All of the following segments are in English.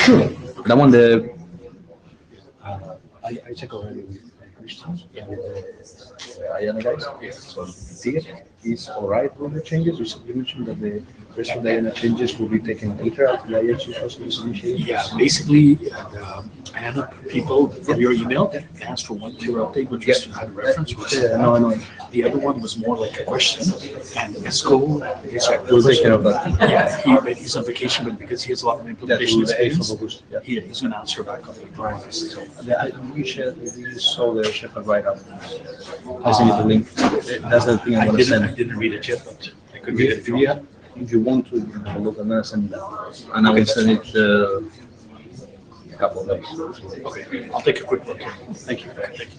That one, I check already with Christian. Ayana guys. So here is all right with the changes. You mentioned that the rest of the Ayana changes will be taken later after the IETF was initiated. Yeah, basically, I had people from your email asked for one clear update, which was to have a reference. No, I know. The other one was more like a question, and ESCO We'll take care of that. Yeah, he's on vacation, but because he has a lot of implementation experience, Yeah. he's going to answer back on the requirements. So, We saw the Shepherd write-up. I sent you the link. That's the thing I want to I send. didn't read it yet, but I could read it. If you want to have a look, I'm gonna send it, and I will send it a couple of days. Okay, I'll take a quick look. Thank you. Thank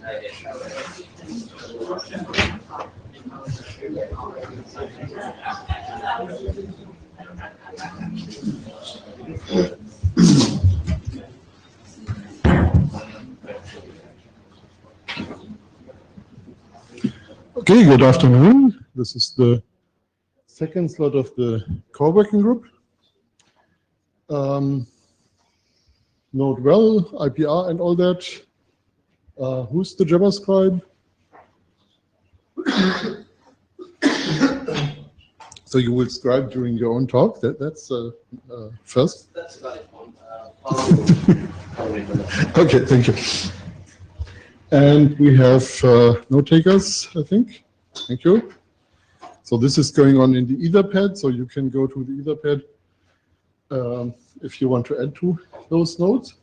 Okay, good afternoon. This is the second slot of the core working group. Node well, IPR and all that. Who's the JavaScribe? So you will scribe during your own talk. That's first. That's about it. Okay, thank you. And we have note takers, I think. Thank you. So this is going on in the Etherpad, so you can go to the Etherpad if you want to add to those nodes.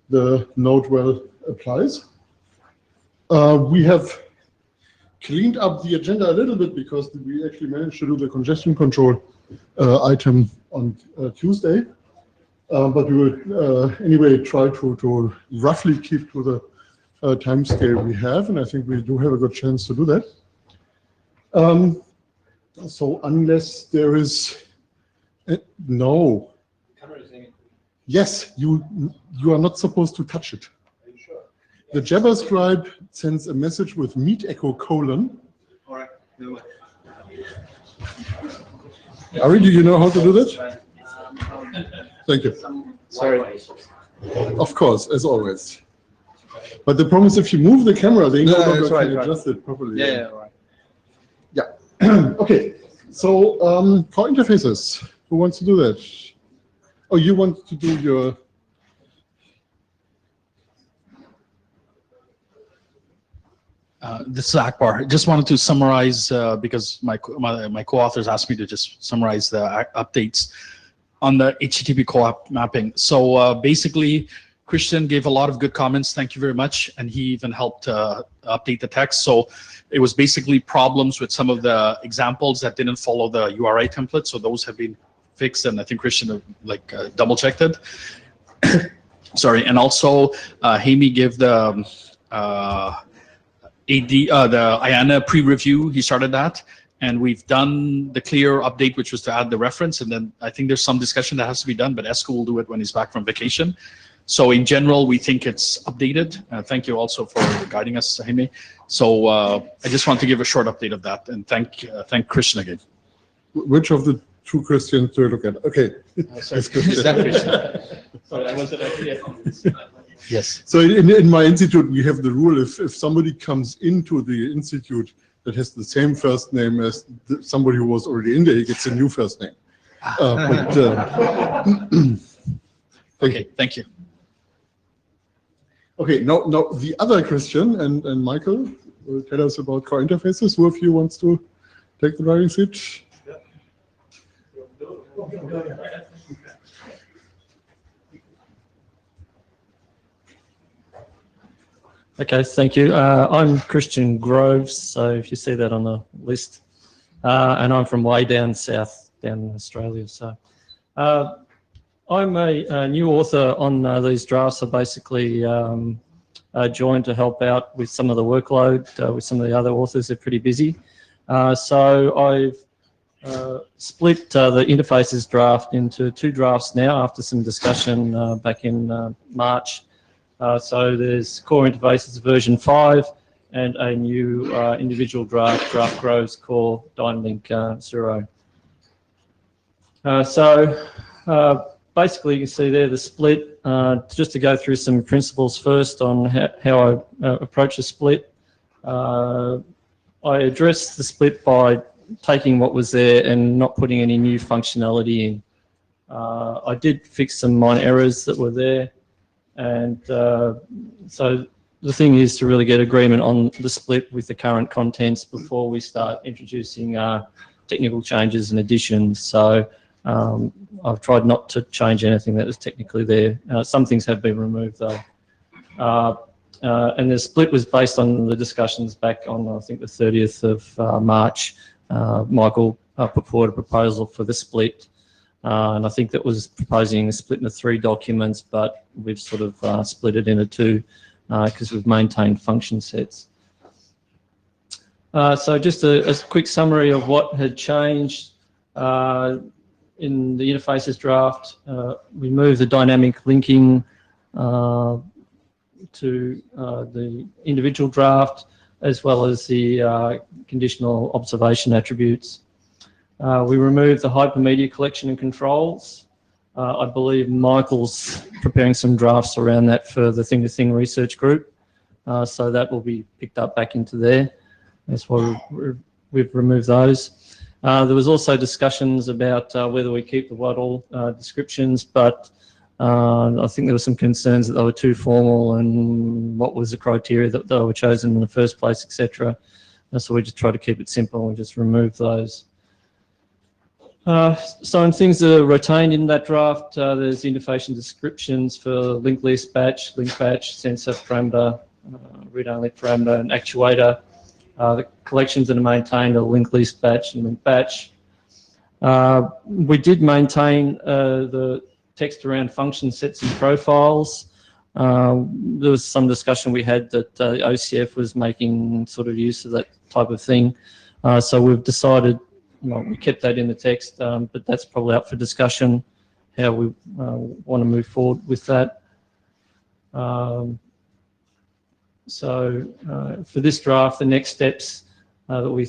The node well applies. We have cleaned up the agenda a little bit because we actually managed to do the congestion control item on Tuesday. But we will anyway try to roughly keep to the time scale we have, and I think we do have a good chance to do that. So unless there is no. Yes, you are not supposed to touch it. Are you sure? The JavaScribe sends a message with meet echo colon. All right. Ari, do you know how to do that? Thank you. Sorry. Of course, as always. But the problem is if you move the camera, they no longer can adjust it properly. Yeah, right. Yeah. Okay. So core interfaces. Who wants to do that? Oh, you want to do your. This is Akbar. Just wanted to summarize because my co-authors asked me to just summarize the updates on the HTTP co-op mapping. So basically, Christian gave a lot of good comments. Thank you very much. And he even helped update the text. So it was basically problems with some of the examples that didn't follow the URI template. So those have been fixed. And I think Christian double checked it. Sorry. And also Hammy gave the the IANA pre-review. He started that. And we've done the clear update, which was to add the reference. And then I think there's some discussion that has to be done, but Esco will do it when he's back from vacation. So in general, we think it's updated. Thank you also for guiding us, Jaime. So I just want to give a short update of that and thank Christian again. Which of the two Christians do you look at? Okay. Sorry, is that Christian? Sorry, I wasn't clear. Yes. So in my institute, we have the rule if somebody comes into the institute that has the same first name as somebody who was already in there, he gets a new first name. Okay, thank you. Okay, now the other Christian and Michael will tell us about core interfaces. Who of you wants to take the driving seat? Okay, thank you. I'm Christian Groves, so if you see that on the list, and I'm from way down south, down in Australia. So I'm a new author on these drafts. I basically joined to help out with some of the workload with some of the other authors. They're pretty busy. So I've split the interfaces draft into two drafts now after some discussion back in March. So there's core interfaces version 5 and a new individual draft Groves core Dynalink 0. So basically, you can see there the split. Just to go through some principles first on how I approach a split. I addressed the split by taking what was there and not putting any new functionality in. I did fix some minor errors that were there, and so the thing is to really get agreement on the split with the current contents before we start introducing technical changes and additions. So I've tried not to change anything that was technically there. Some things have been removed though. And the split was based on the discussions back on, I think, the 30th of March. Michael put forward a proposal for the split. And I think that was proposing a split into 3 documents, but we've sort of split it into 2 because we've maintained function sets. So just a quick summary of what had changed in the interfaces draft. We moved the dynamic linking to the individual draft, as well as the conditional observation attributes. We removed the hypermedia collection and controls. I believe Michael's preparing some drafts around that for the thing-to-thing research group. So that will be picked up back into there. That's why we've removed those. There was also discussions about whether we keep the Waddle descriptions, but I think there were some concerns that they were too formal and what was the criteria that they were chosen in the first place, etc. So we just try to keep it simple and just remove those. So in things that are retained in that draft, there's interface descriptions for linked list, batch, link batch, sensor parameter, read-only parameter, and actuator. The collections that are maintained are linked list, batch, and link batch. We did maintain the text around function sets and profiles. There was some discussion we had that the OCF was making sort of use of that type of thing. So we've decided, well, we kept that in the text, but that's probably up for discussion, how we want to move forward with that. So for this draft, the next steps that we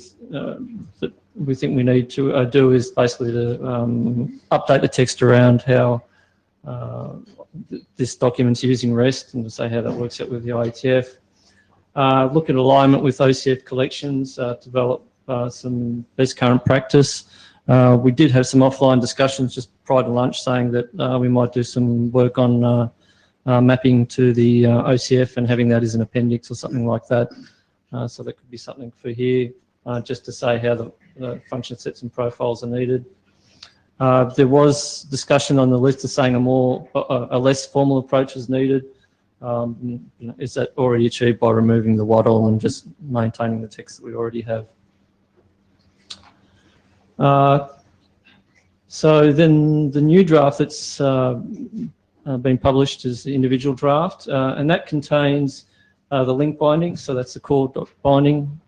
think we need to do is basically to update the text around how this document's using REST and to say how that works out with the IETF. Look at alignment with OCF collections, develop some best current practice. We did have some offline discussions just prior to lunch saying that we might do some work on mapping to the OCF and having that as an appendix or something like that. So that could be something for here, just to say how the function sets and profiles are needed. There was discussion on the list of saying a less formal approach is needed. Is that already achieved by removing the Waddle and just maintaining the text that we already have? So then the new draft that's been published is the individual draft, and that contains the link binding, so that's the core binding,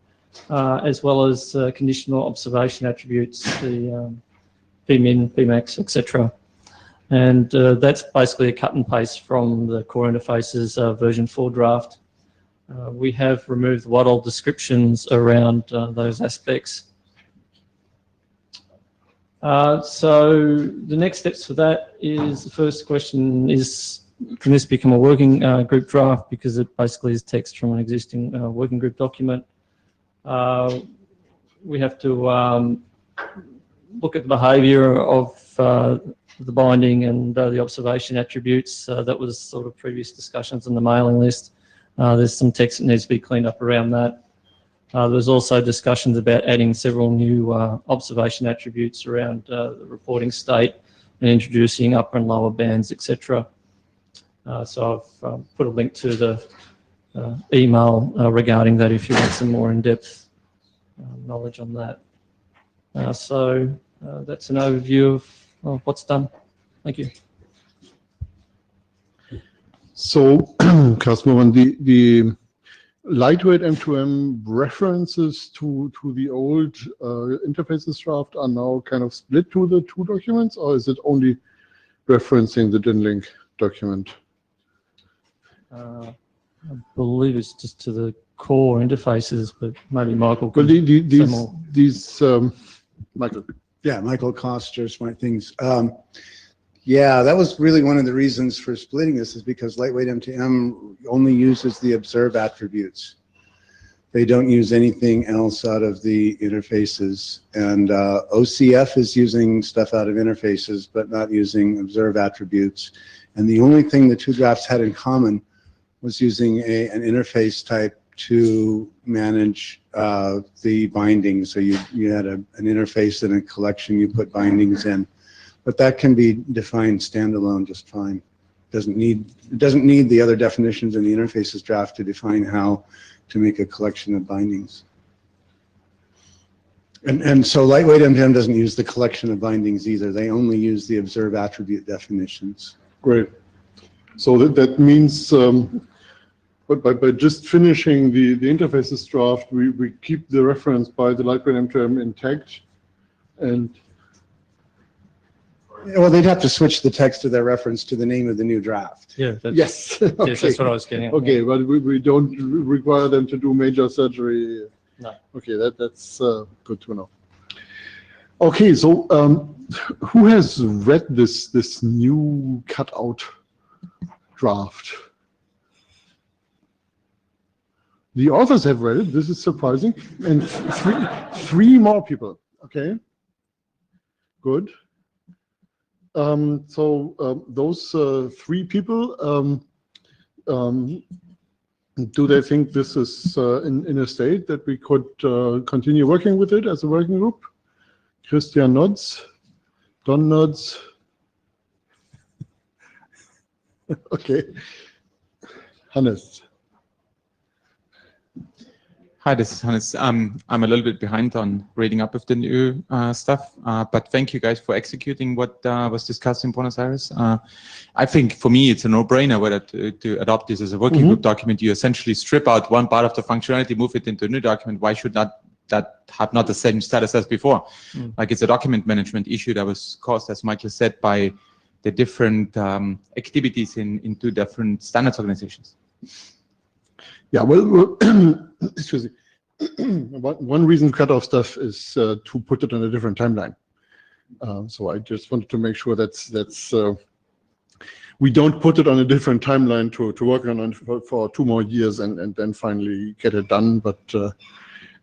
as well as conditional observation attributes, the Pmin, Pmax, etc. And that's basically a cut and paste from the core interfaces version 4 draft. We have removed the Waddle descriptions around those aspects. So the next steps for that is, the first question is, can this become a working group draft, because it basically is text from an existing working group document. We have to look at the behaviour of the binding and the observation attributes. That was sort of previous discussions on the mailing list. There's some text that needs to be cleaned up around that. There's also discussions about adding several new observation attributes around the reporting state and introducing upper and lower bands, etc. So I've put a link to the email regarding that if you want some more in-depth knowledge on that. So that's an overview of what's done. Thank you. So, Carsten, the lightweight M2M references to the old interfaces draft are now kind of split to the 2 documents, or is it only referencing the DIN-link document? I believe it's just to the core interfaces, but maybe Michael could Well, say more. these Michael. Yeah, Michael Koster, Smart Things. Yeah, that was really one of the reasons for splitting this, is because lightweight MTM only uses the observe attributes. They don't use anything else out of the interfaces. And OCF is using stuff out of interfaces, but not using observe attributes. And the only thing the two drafts had in common was using an interface type to manage the bindings. So you had an interface and a collection you put bindings in. But that can be defined standalone just fine. It doesn't need the other definitions in the interfaces draft to define how to make a collection of bindings. And so lightweight MTM doesn't use the collection of bindings either. They only use the observe attribute definitions. Great. So that means, but by just finishing the interfaces draft, we keep the reference by the lightweight MTM intact, and well, they'd have to switch the text of their reference to the name of the new draft. Yeah. That's, yes, okay. yes, that's what I was getting at. Okay, but we don't require them to do major surgery. No. Okay, that's good to know. Okay, so who has read this new cutout draft? The authors have read it. This is surprising, and three more people. Okay, good. So those three people, do they think this is in a state that we could continue working with it as a working group? Christian nods, Don nods. Okay, Hannes. Hi, this is Hannes. I'm a little bit behind on reading up of the new stuff, but thank you guys for executing what was discussed in Buenos Aires. I think for me it's a no-brainer whether to adopt this as a working group document. You essentially strip out one part of the functionality, move it into a new document. Why should that have not the same status as before? Like, it's a document management issue that was caused, as Michael said, by the different activities in two different standards organizations. Yeah, well, excuse me. One reason cutoff stuff is to put it on a different timeline. So I just wanted to make sure that's we don't put it on a different timeline to work on for 2 more years and then finally get it done. But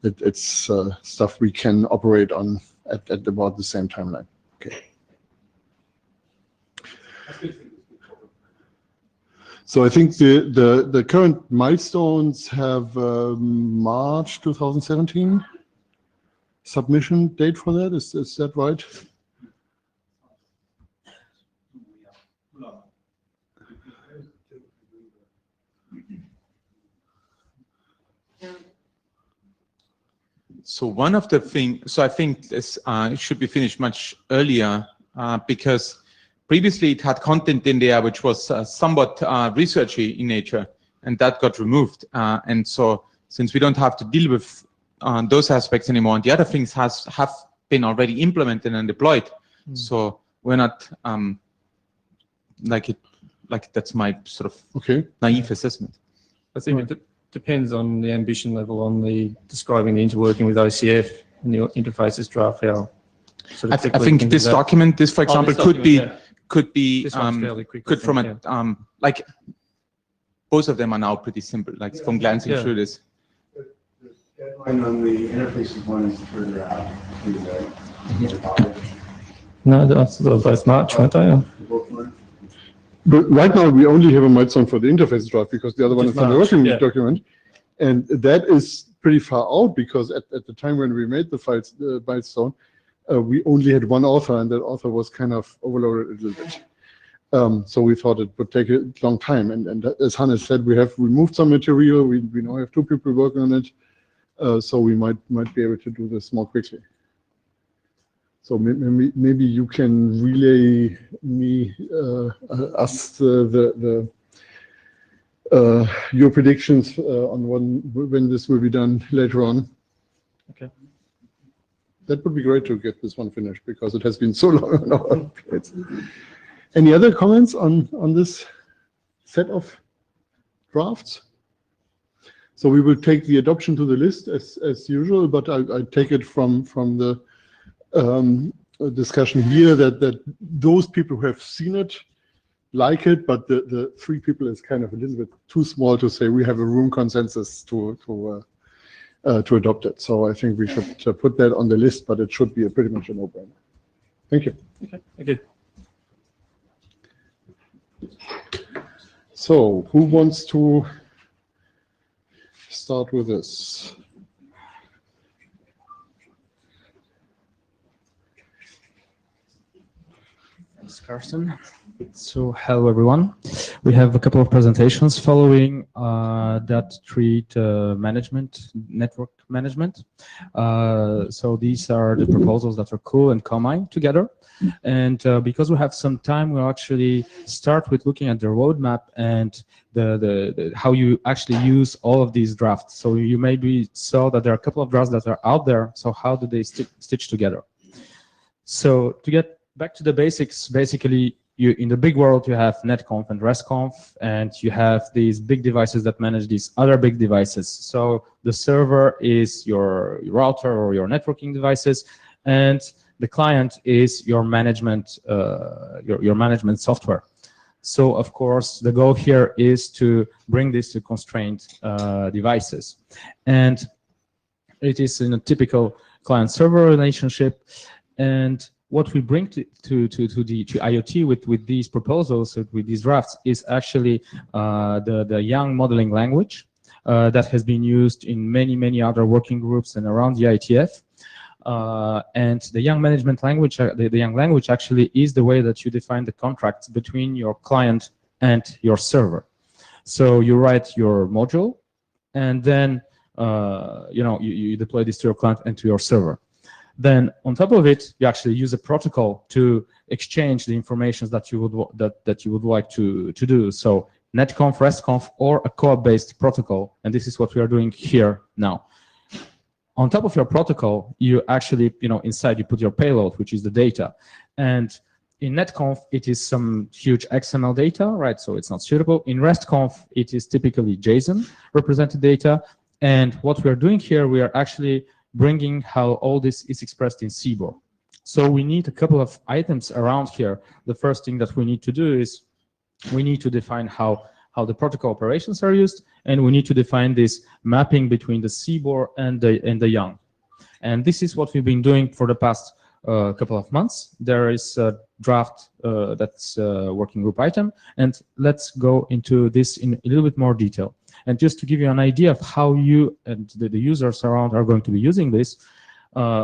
it's stuff we can operate on at about the same timeline. Okay. So I think the current milestones have March 2017 submission date for that. Is that right? So one of the things, so I think this it should be finished much earlier because previously it had content in there which was somewhat researchy in nature, and that got removed. And so since we don't have to deal with those aspects anymore, and the other things have been already implemented and deployed, so we're not like that's my sort of naive assessment. I think it depends on the ambition level on the describing the interworking with OCF and the interfaces draft. How sort of I think this document, this for example, could be could from a like both of them are now pretty simple. Like from glancing through this. The deadline on the interfaces one is further out, right? No, those are both March, weren't they? But right now we only have a milestone for the interface draft because the other one is on the working document, and that is pretty far out because at the time when we made the milestone, we only had one author, and that author was kind of overloaded a little bit. So we thought it would take a long time, and as Hannes said, we have removed some material. We now have 2 people working on it, so we might be able to do this more quickly. So maybe you can relay us your predictions on when this will be done later on. Okay. That would be great to get this one finished because it has been so long on our plates. Any other comments on this set of drafts? So we will take the adoption to the list as usual, but I take it from the discussion here that those people who have seen it like it, but the 3 people is kind of a little bit too small to say we have a room consensus to adopt it. So I think we should put that on the list, but it should be pretty much a no-brainer. Thank you. Okay, good. So who wants to start with this? Thanks, Carsten. So, hello everyone. We have a couple of presentations following that treat network management. So these are the proposals that are cool and combined together. And because we have some time, we'll actually start with looking at the roadmap and the how you actually use all of these drafts. So you maybe saw that there are a couple of drafts that are out there. So how do they stitch together? So to get back to the basics, basically, in the big world, you have netconf and restconf, and you have these big devices that manage these other big devices. So the server is your router or your networking devices, and the client is your management your management software. So of course, the goal here is to bring this to constrained devices, and it is in a typical client-server relationship. And what we bring to IoT with these proposals, with these drafts, is actually the Young modeling language that has been used in many other working groups and around the IETF. And the Young management language, the Young language actually is the way that you define the contracts between your client and your server. So you write your module, and then you deploy this to your client and to your server. Then on top of it, you actually use a protocol to exchange the information that you would like to do. So netconf, restconf, or a co-op-based protocol, and this is what we are doing here now. On top of your protocol, you actually, inside you put your payload, which is the data. And in netconf, it is some huge XML data, right? So it's not suitable. In restconf, it is typically JSON represented data. And what we are doing here, we are actually bringing how all this is expressed in CBOR. So we need a couple of items around here. The first thing that we need to do is we need to define how the protocol operations are used, and we need to define this mapping between the CBOR and the Young. And this is what we've been doing for the past couple of months. There is a draft that's a working group item, and let's go into this in a little bit more detail. And just to give you an idea of how you and the users around are going to be using this,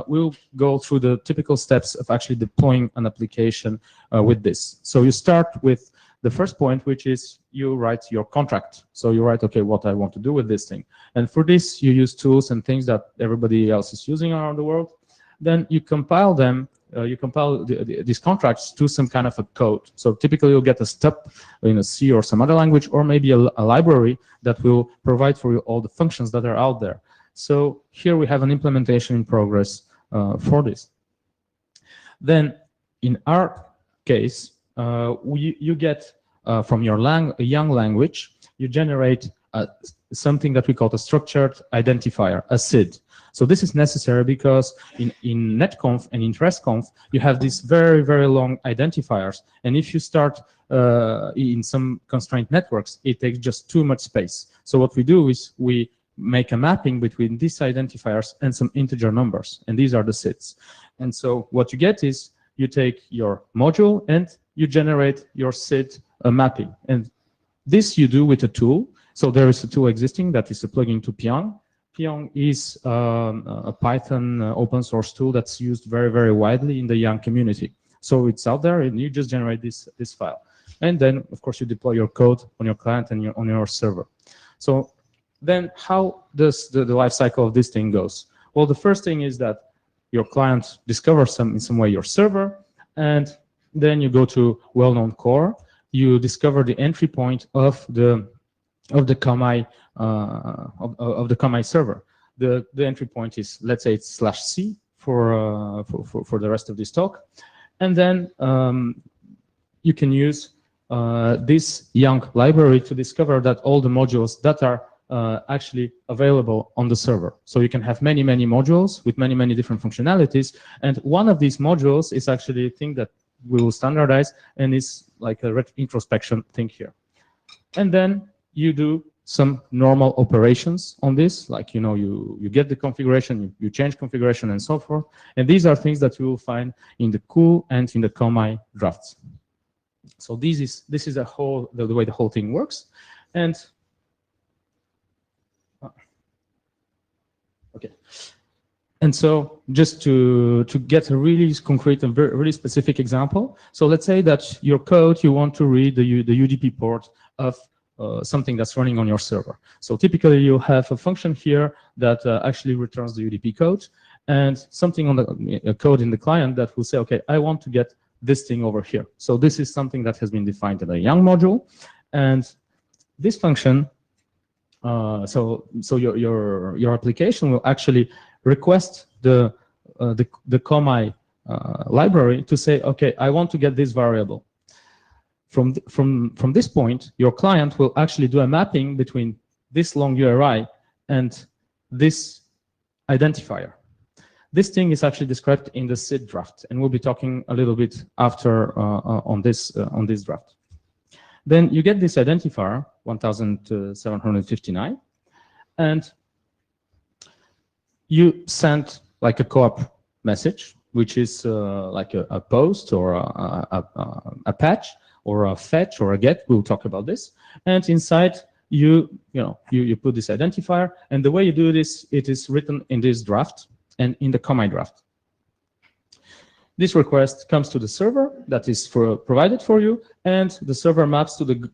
we'll go through the typical steps of actually deploying an application with this. So you start with the first point, which is you write your contract. So you write, okay, what I want to do with this thing. And for this, you use tools and things that everybody else is using around the world. Then you compile them. You compile these contracts to some kind of a code. So typically you'll get a stub in a C or some other language, or maybe a library that will provide for you all the functions that are out there. So here we have an implementation in progress for this. Then in our case, you get from your Young language, you generate something that we call a structured identifier, a SID. So this is necessary because in netconf and in restconf, you have these very long identifiers. And if you start in some constrained networks, it takes just too much space. So what we do is we make a mapping between these identifiers and some integer numbers. And these are the SIDs. And so what you get is you take your module and you generate your SID mapping. And this you do with a tool. So there is a tool existing that is a plugin to Pyong. Pyong is a Python open source tool that's used very widely in the Young community. So it's out there, and you just generate this file. And then, of course, you deploy your code on your client and on your server. So then how does the life cycle of this thing goes? Well, the first thing is that your client discovers in some way your server, and then you go to well-known core. You discover the entry point of the Kamai of the Kamai server. The entry point is, let's say, it's /c for the rest of this talk, and then you can use this Young library to discover that all the modules that are actually available on the server. So you can have many, many modules with many, many different functionalities. And one of these modules is actually a thing that we will standardize, and is like a introspection thing here. And then you do some normal operations on this, like, you know, you get the configuration, you change configuration and so forth. And these are things that you will find in the COO and in the COMI drafts. So this is the way the whole thing works. And okay. And so just to get a really concrete and really specific example, so let's say that your code, you want to read the UDP port of something that's running on your server. So typically you have a function here that actually returns the UDP code, and something on the code in the client that will say, okay, I want to get this thing over here. So this is something that has been defined in a YANG module, and this function, so your application will actually request the COMI library to say, okay, I want to get this variable. From this point, your client will actually do a mapping between this long URI and this identifier. This thing is actually described in the SID draft, and we'll be talking a little bit after on this draft. Then you get this identifier 1759, and you send like a co-op message, which is like a post or a patch or a fetch or a get. We'll talk about this. And inside you put this identifier, and the way you do this, it is written in this draft and in the COMI draft. This request comes to the server that is provided for you, and the server maps to the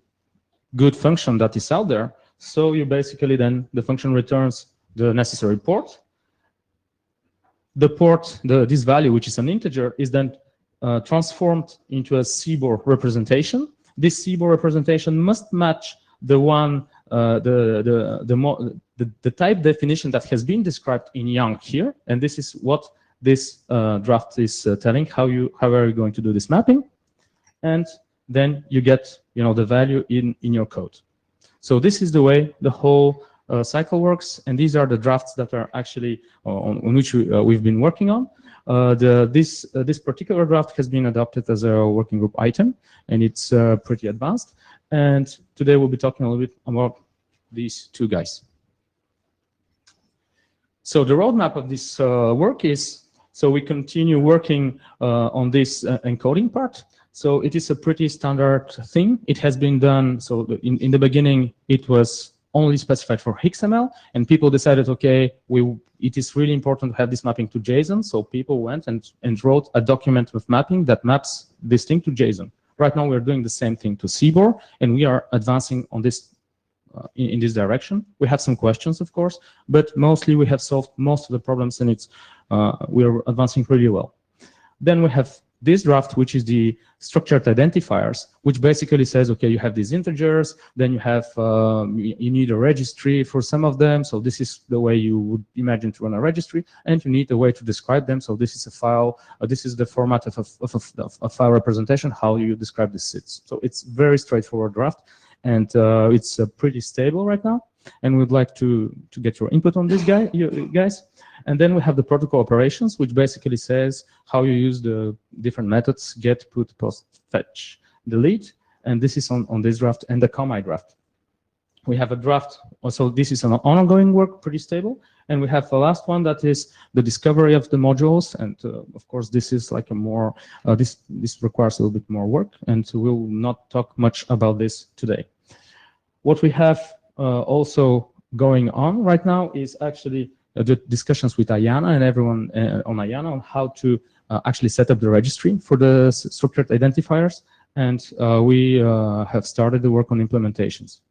good function that is out there. So you basically then, the function returns the necessary port. The port, this value, which is an integer, is then transformed into a CBOR representation. This CBOR representation must match the one, the type definition that has been described in YANG here, and this is what this draft is telling, how are you going to do this mapping, and then you get the value in your code. So this is the way the whole cycle works, and these are the drafts that are actually on which we've been working on. This particular draft has been adopted as a working group item, and it's pretty advanced. And today we'll be talking a little bit about these two guys. So the roadmap of this work is, so we continue working on this encoding part. So it is a pretty standard thing. It has been done, so in the beginning, it was only specified for XML, and people decided, okay, it is really important to have this mapping to JSON, so people went and wrote a document with mapping that maps this thing to JSON. Right now, we're doing the same thing to CBOR, and we are advancing on this in this direction. We have some questions, of course, but mostly we have solved most of the problems, and we are advancing pretty well. Then we have this draft, which is the structured identifiers, which basically says, okay, you have these integers, then you have, you need a registry for some of them. So this is the way you would imagine to run a registry, and you need a way to describe them. So this is a file, this is the format of a file representation, how you describe the sits. So it's very straightforward draft, and it's pretty stable right now. And we'd like to get your input on this guys. And then we have the protocol operations, which basically says how you use the different methods, get, put, post, fetch, delete. And this is on this draft and the COMI draft. We have a draft, also this is an ongoing work, pretty stable. And we have the last one that is the discovery of the modules. And of course, this is like a more, this requires a little bit more work, and we'll not talk much about this today. What we have also going on right now is actually the discussions with Ayana and everyone on Ayana on how to actually set up the registry for the structured identifiers, and we have started the work on implementations.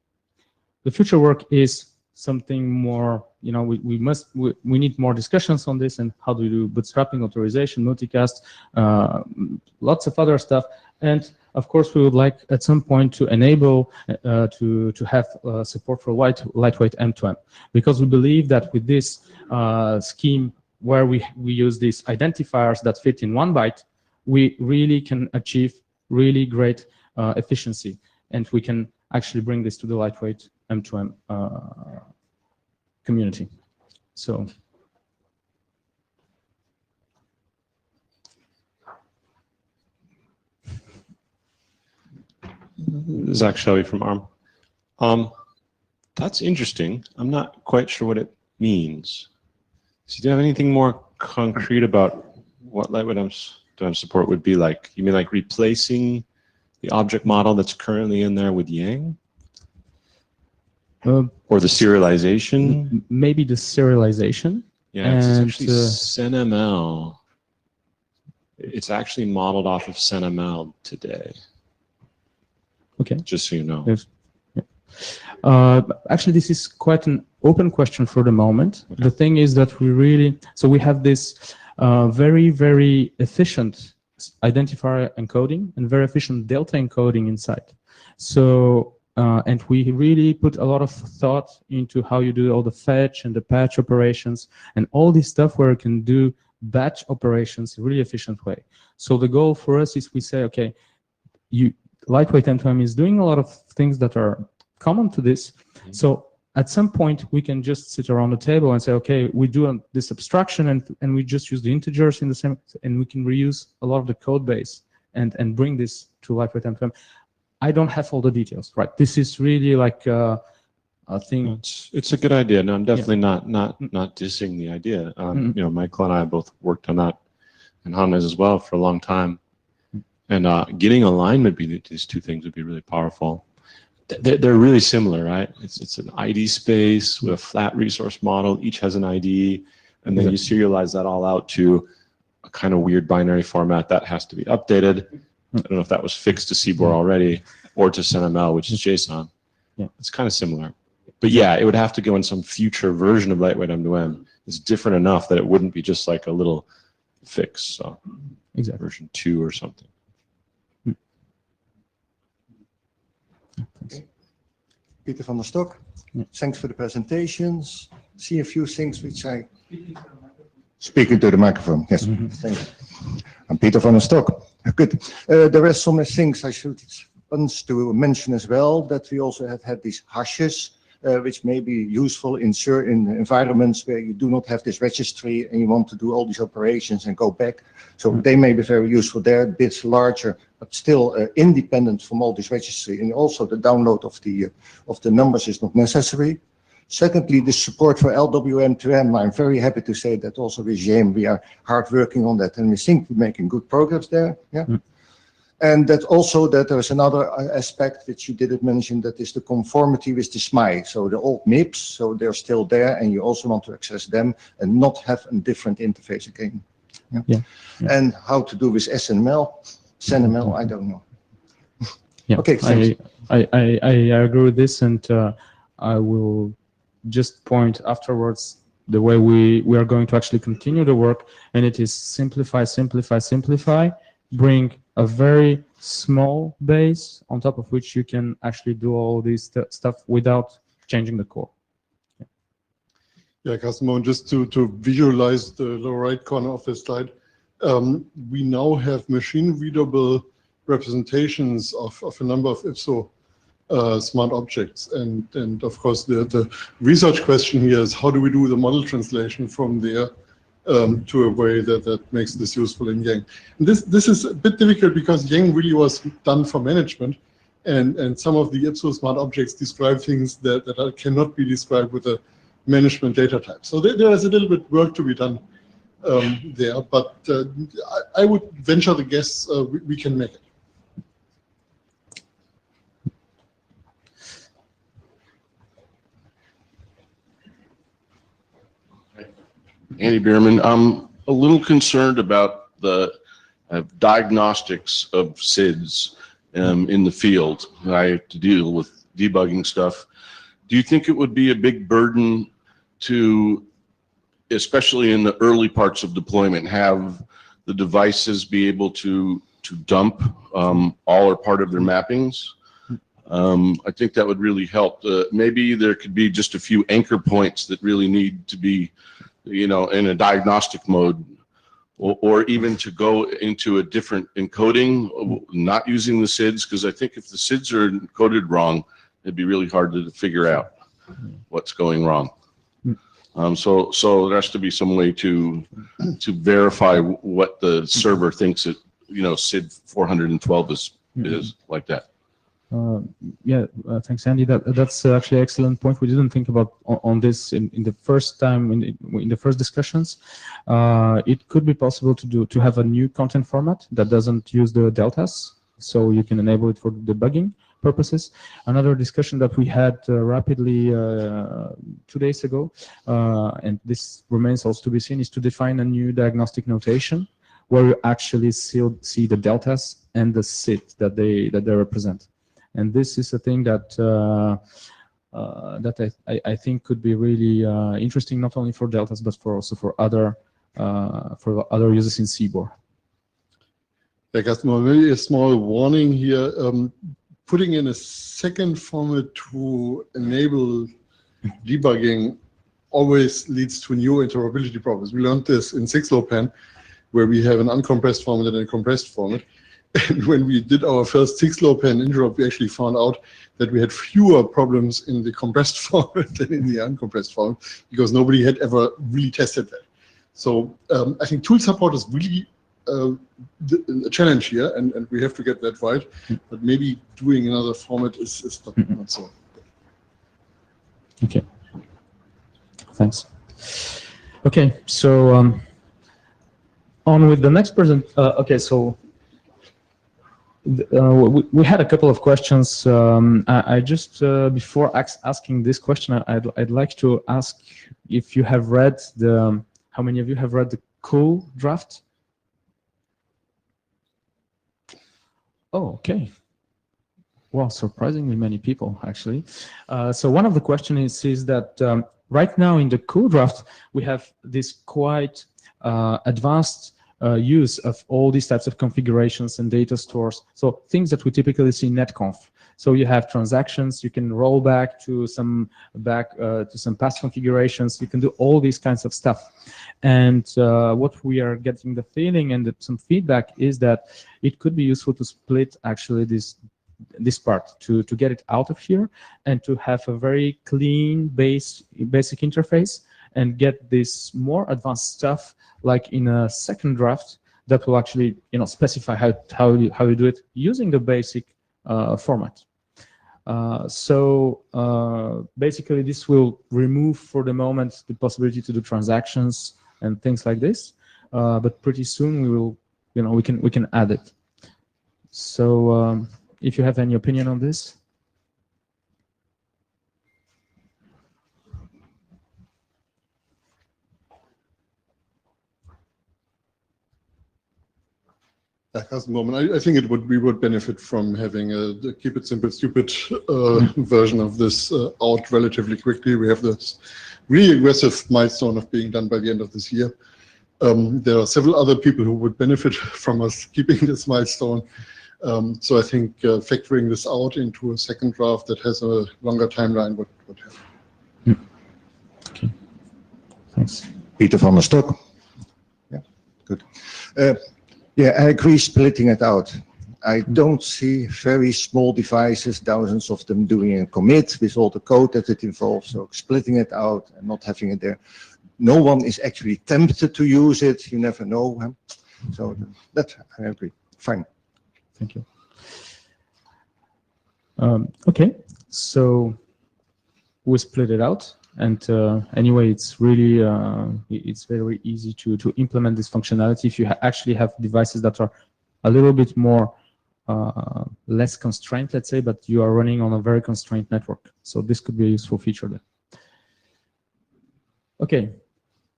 The future work is something more, we need more discussions on this and how do we do bootstrapping, authorization, multicast, lots of other stuff. And of course, we would like at some point to enable to have support for lightweight M2M, because we believe that with this scheme where we use these identifiers that fit in 1 byte, we really can achieve really great efficiency, and we can actually bring this to the lightweight M2M community. So Zach Shelley from ARM. That's interesting. I'm not quite sure what it means. So do you have anything more concrete about what lightweight M support would be like? You mean like replacing the object model that's currently in there with Yang? Or the serialization? Maybe the serialization. Yeah, it's and, actually CenML. It's actually modeled off of CenML today. Okay. Just so you know. Yes. Actually, this is quite an open question for the moment. Okay. The thing is that we have this very, very efficient identifier encoding and very efficient delta encoding inside. So, and we really put a lot of thought into how you do all the fetch and the patch operations and all this stuff where you can do batch operations in a really efficient way. So the goal for us is we say, okay, lightweight M2M is doing a lot of things that are common to this. Mm-hmm. So at some point we can just sit around the table and say, okay, we do this abstraction and we just use the integers in the same, and we can reuse a lot of the code base and bring this to lightweight M2M. I don't have all the details, right? This is really like a thing. It's a good idea. No, I'm definitely not dissing the idea. You know, Michael and I both worked on that, and Hannes as well, for a long time. And getting alignment between these two things would be really powerful. They're really similar, right? It's an ID space with a flat resource model. Each has an ID, and then you serialize that all out to a kind of weird binary format that has to be updated. I don't know if that was fixed to CBOR already, or to CenML, which is JSON. Yeah. It's kind of similar. But yeah, it would have to go in some future version of lightweight M2M. It's different enough that it wouldn't be just like a little fix. So exactly. Version 2 or something. Thanks. Peter van der Stok, thanks for the presentations. See a few things which I... Speaking to the microphone, yes. Thanks. I'm Peter van der Stok. Good. There are some things I should want to mention as well, that we also have had these hashes, which may be useful in certain environments where you do not have this registry and you want to do all these operations and go back. So they may be very useful. They're a bit larger, but still independent from all this registry. And also the download of the numbers is not necessary. Secondly, the support for LWM2M. I'm very happy to say that also with James, we are hard working on that, and we think we're making good progress there. Yeah. And that also that there's another aspect which you didn't mention, that is the conformity with the SMI. So the old MIPS, so they're still there, and you also want to access them and not have a different interface again. Yeah. And how to do with CenML, I don't know. Yeah. Okay, thanks. I agree with this, and I will just point afterwards the way we are going to actually continue the work, and it is simplify, simplify, simplify, bring a very small base on top of which you can actually do all this stuff without changing the core. Yeah, Carsten, just to visualize the lower right corner of the slide, we now have machine-readable representations of a number of IPSO smart objects. And of course, the research question here is how do we do the model translation from there to a way that makes this useful in Yang. And this is a bit difficult because Yang really was done for management, and some of the IPSO smart objects describe things that cannot be described with a management data type. So there is a little bit work to be done there, but I would venture the guess we can make it. Andy Bierman, I'm a little concerned about the diagnostics of SIDS in the field. I have to deal with debugging stuff. Do you think it would be a big burden to, especially in the early parts of deployment, have the devices be able to dump all or part of their mappings? I think that would really help. Maybe there could be just a few anchor points that really need to be, you know, in a diagnostic mode, or even to go into a different encoding, not using the SIDS, because I think if the SIDS are encoded wrong, it'd be really hard to figure out what's going wrong. So there has to be some way to verify what the server thinks it, SID 412 is like that. Thanks, Andy. That's actually an excellent point. We didn't think about on this in the first time in the first discussions. It could be possible to have a new content format that doesn't use the deltas, so you can enable it for debugging purposes. Another discussion that we had rapidly 2 days ago, and this remains also to be seen, is to define a new diagnostic notation where you actually see the deltas and the SID that they represent. And this is a thing that I think could be really interesting, not only for deltas but also for other users in CBOR. Yeah, Carsten, maybe a small warning here. Putting in a second format to enable debugging always leads to new interoperability problems. We learned this in 6LoWPAN, where we have an uncompressed format and a compressed format. And when we did our first 6LoWPAN interop, we actually found out that we had fewer problems in the compressed format than in the uncompressed format, because nobody had ever really tested that. So I think tool support is really a challenge here, and we have to get that right. But maybe doing another format is not so good. Okay. Thanks. Okay, so on with the next present. Okay, so we had a couple of questions. I just before asking this question, I'd like to ask if you have read how many of you have read the cool draft? Oh, okay. Well, surprisingly many people, actually. So one of the questions is that right now in the cool draft, we have this quite advanced use of all these types of configurations and data stores. So things that we typically see in netconf. So you have transactions, you can roll back to some past configurations, you can do all these kinds of stuff. And what we are getting the feeling and some feedback is that it could be useful to split actually this part, to get it out of here and to have a very clean basic interface and get this more advanced stuff like in a second draft that will actually specify how you do it using the basic format. So basically this will remove for the moment the possibility to do transactions and things like this, but pretty soon we will, we can add it. So if you have any opinion on this. I think we would benefit from having a keep it simple, stupid version of this out relatively quickly. We have this really aggressive milestone of being done by the end of this year. There are several other people who would benefit from us keeping this milestone. So I think factoring this out into a second draft that has a longer timeline would help. Okay, thanks. Peter van der Stok. Yeah, good. Yeah, I agree splitting it out. I don't see very small devices, thousands of them doing a commit with all the code that it involves. So splitting it out and not having it there. No one is actually tempted to use it. You never know. Huh? So that I agree. Fine. Thank you. Okay, so we split it out. And anyway, it's really it's very easy to implement this functionality if you actually have devices that are a little bit more less constrained, let's say, but you are running on a very constrained network. So this could be a useful feature there. Okay,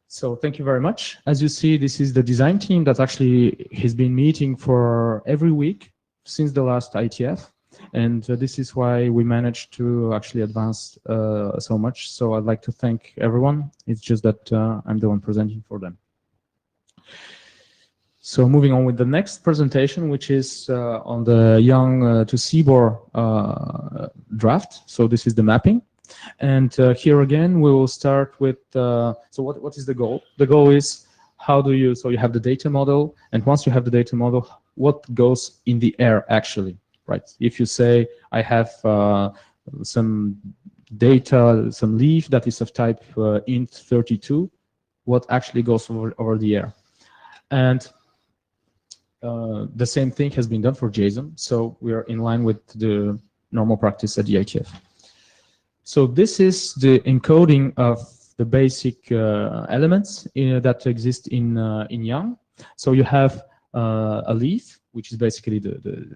so thank you very much. As you see, this is the design team that actually has been meeting for every week since the last IETF. And this is why we managed to actually advance so much. So I'd like to thank everyone. It's just that I'm the one presenting for them. So moving on with the next presentation, which is on the young to CBOR draft. So this is the mapping. And here again, we will start with, so what is the goal? The goal is so you have the data model. And once you have the data model, what goes in the air actually? Right. If you say I have some data, some leaf that is of type int32, what actually goes over the air. And the same thing has been done for JSON, so we are in line with the normal practice at the IETF. So this is the encoding of the basic elements that exist in Yang. So you have a leaf, which is basically the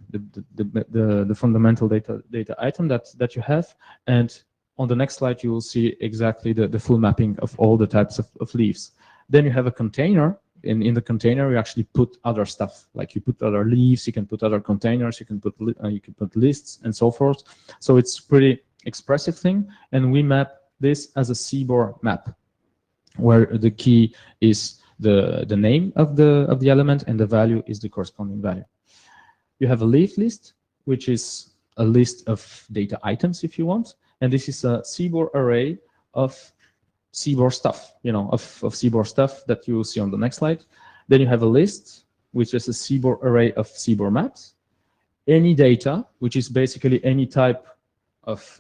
fundamental data item that you have, and on the next slide you will see exactly the full mapping of all the types of leaves. Then you have a container. In the container, you actually put other stuff, like you put other leaves, you can put other containers, you can put lists, and so forth. So it's pretty expressive thing, and we map this as a CBOR map, where the key is the name of the element, and the value is the corresponding value. You have a leaf list, which is a list of data items, if you want, and this is a CBOR array of CBOR stuff, of CBOR stuff that you will see on the next slide. Then you have a list, which is a CBOR array of CBOR maps. Any data, which is basically any type of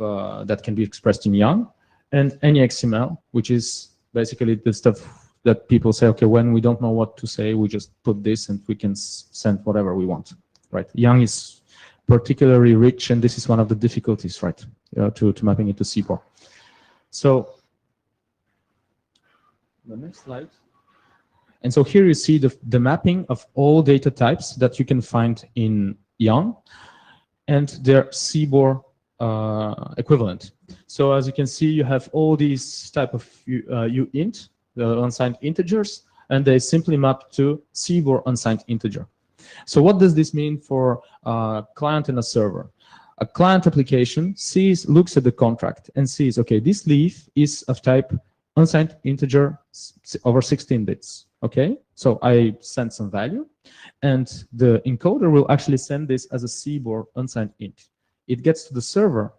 that can be expressed in Yang, and any XML, which is basically the stuff that people say, okay, when we don't know what to say, we just put this and we can send whatever we want, right? Yang is particularly rich, and this is one of the difficulties, right, to mapping it to CBOR. So the next slide. And so here you see the mapping of all data types that you can find in Yang and their CBOR equivalent. So as you can see, you have all these type of uint, the unsigned integers, and they simply map to CBOR unsigned integer. So what does this mean for a client and a server? A client application looks at the contract and sees, okay, this leaf is of type unsigned integer over 16 bits. Okay, so I send some value, and the encoder will actually send this as a CBOR unsigned int. It gets to the server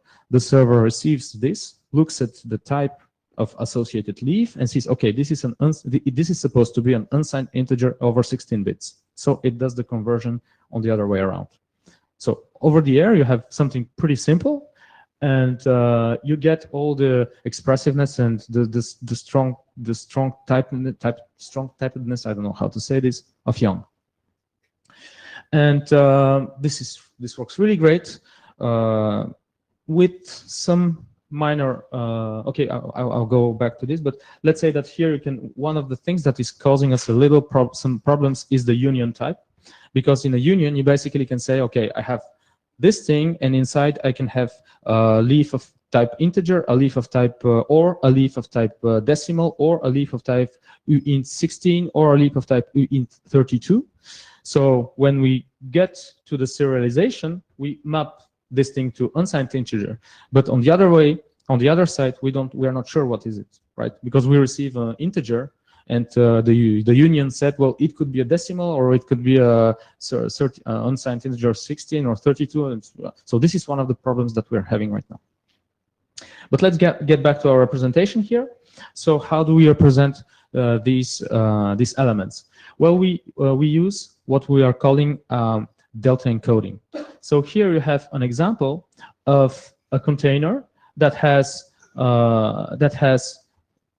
receives this, looks at the type of associated leaf, and sees, okay, this is supposed to be an unsigned integer over 16 bits. So it does the conversion on the other way around. So over the air, you have something pretty simple, and you get all the expressiveness and the strong typedness, I don't know how to say this, of Yang. And this works really great with some minor. Okay, I'll go back to this, but let's say that here one of the things that is causing us a little some problems is the union type, because in a union you basically can say, okay, I have this thing, and inside I can have a leaf of type integer, a leaf of type or, a leaf of type decimal, or a leaf of type uint16, or a leaf of type uint32. So when we get to the serialization, we map this thing to unsigned integer. But on the other side, we are not sure what is it, right? Because we receive an integer, and the union said, well, it could be a decimal, or it could be a unsigned integer 16 or 32. And so this is one of the problems that we're having right now. But let's get back to our representation here. So how do we represent these elements? Well, we use what we are calling delta encoding. So here you have an example of a container that has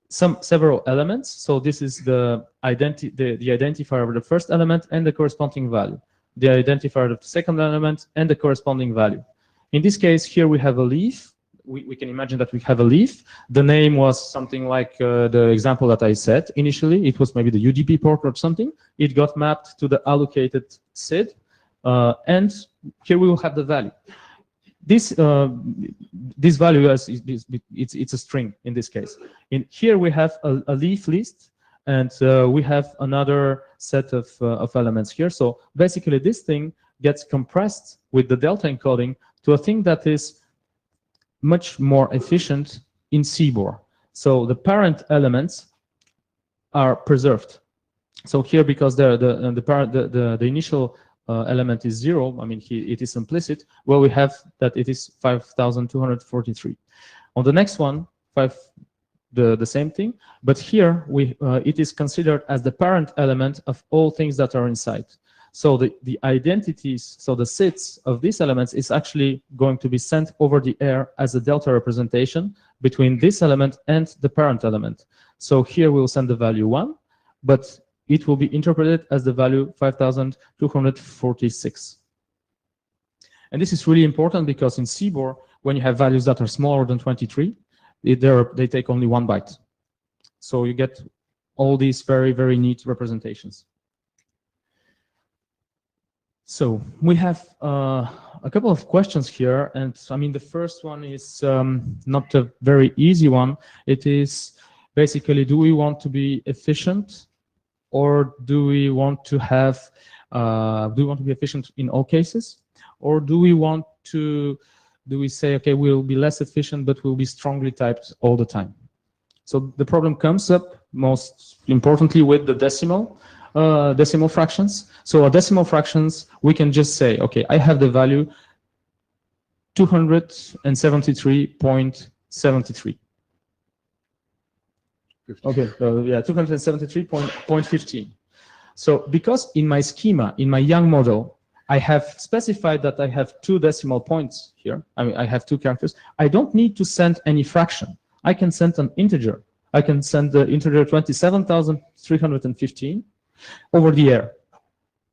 several elements. So this is the identifier of the first element and the corresponding value, the identifier of the second element and the corresponding value. In this case, here we have a leaf. We can imagine that we have a leaf. The name was something like the example that I said initially. It was maybe the UDP port or something. It got mapped to the allocated SID, and here we will have the value. This value it's a string in this case. In here we have a leaf list, and we have another set of elements here. So basically, this thing gets compressed with the delta encoding to a thing that is much more efficient in CBOR. So the parent elements are preserved. So here, because the initial element is 0, I mean, it is implicit, well, we have that it is 5,243. On the next one, the same thing, but here it is considered as the parent element of all things that are inside. So the identities, so the SIDs of these elements is actually going to be sent over the air as a delta representation between this element and the parent element. So here we'll send the value 1, but it will be interpreted as the value 5246. And this is really important because in CBOR, when you have values that are smaller than 23, they take only 1 byte. So you get all these very, very neat representations. So we have a couple of questions here, and I mean the first one is not a very easy one. It is basically, do we want to be efficient, or do we want to have be efficient in all cases, or do we say, okay, we'll be less efficient but we'll be strongly typed all the time? So the problem comes up most importantly with the decimal fractions. So our decimal fractions, we can just say, okay, I have the value 273.73. Okay, so yeah, 273.15. So because in my schema, in my Young model, I have specified that I have 2 decimal points here. I mean, I have 2 characters. I don't need to send any fraction. I can send an integer. I can send the integer 27,315 over the air.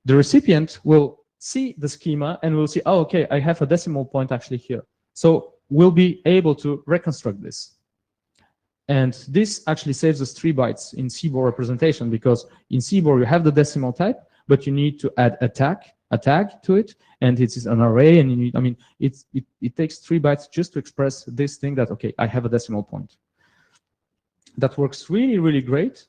The recipient will see the schema and will see, oh, okay, I have a decimal point actually here. So we'll be able to reconstruct this. And this actually saves us 3 bytes in CBOR representation, because in CBOR you have the decimal type, but you need to add a tag to it, and it is an array, and you need, I mean, it takes 3 bytes just to express this thing that, okay, I have a decimal point. That works really, really great,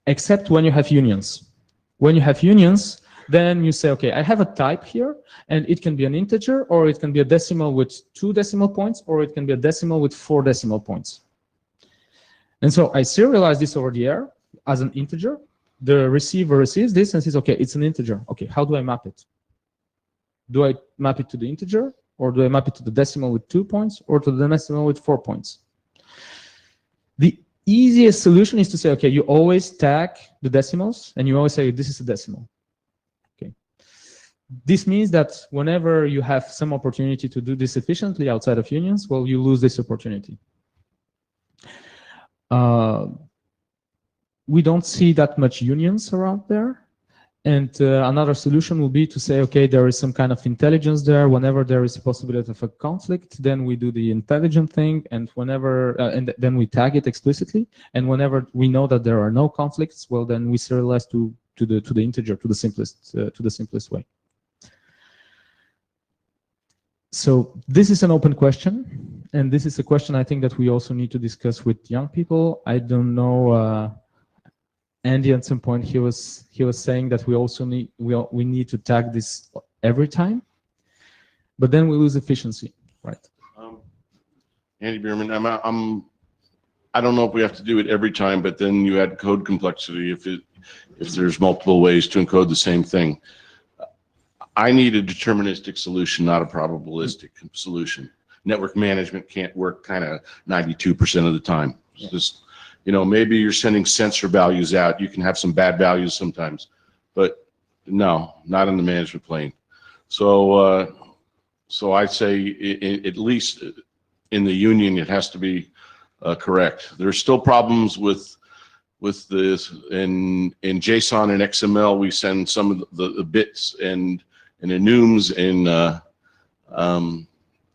except when you have unions. When you have unions, then you say, okay, I have a type here, and it can be an integer, or it can be a decimal with 2 decimal points, or it can be a decimal with 4 decimal points. And so I serialize this over the air as an integer. The receiver receives this and says, okay, it's an integer. Okay, how do I map it? Do I map it to the integer, or do I map it to the decimal with 2 points, or to the decimal with 4 points? The easiest solution is to say, okay, you always tag the decimals, and you always say, this is a decimal. Okay. This means that whenever you have some opportunity to do this efficiently outside of unions, well, you lose this opportunity. We don't see that much unions around there. And another solution will be to say, okay, there is some kind of intelligence there. Whenever there is a possibility of a conflict, then we do the intelligent thing, and whenever and then we tag it explicitly. And whenever we know that there are no conflicts, well, then we serialize to the integer, to the simplest way. So this is an open question, and this is a question I think that we also need to discuss with young people. I don't know. Andy, at some point, he was saying that we also need to tag this every time, but then we lose efficiency, right? Andy Bierman, I don't know if we have to do it every time, but then you add code complexity if there's multiple ways to encode the same thing. I need a deterministic solution, not a probabilistic solution. Network management can't work kind of 92% of the time. It's just, you know, maybe you're sending sensor values out. You can have some bad values sometimes, but no, not in the management plane. So, so I say at least in the union, it has to be correct. There's still problems with this in JSON and XML. We send some of the bits and enums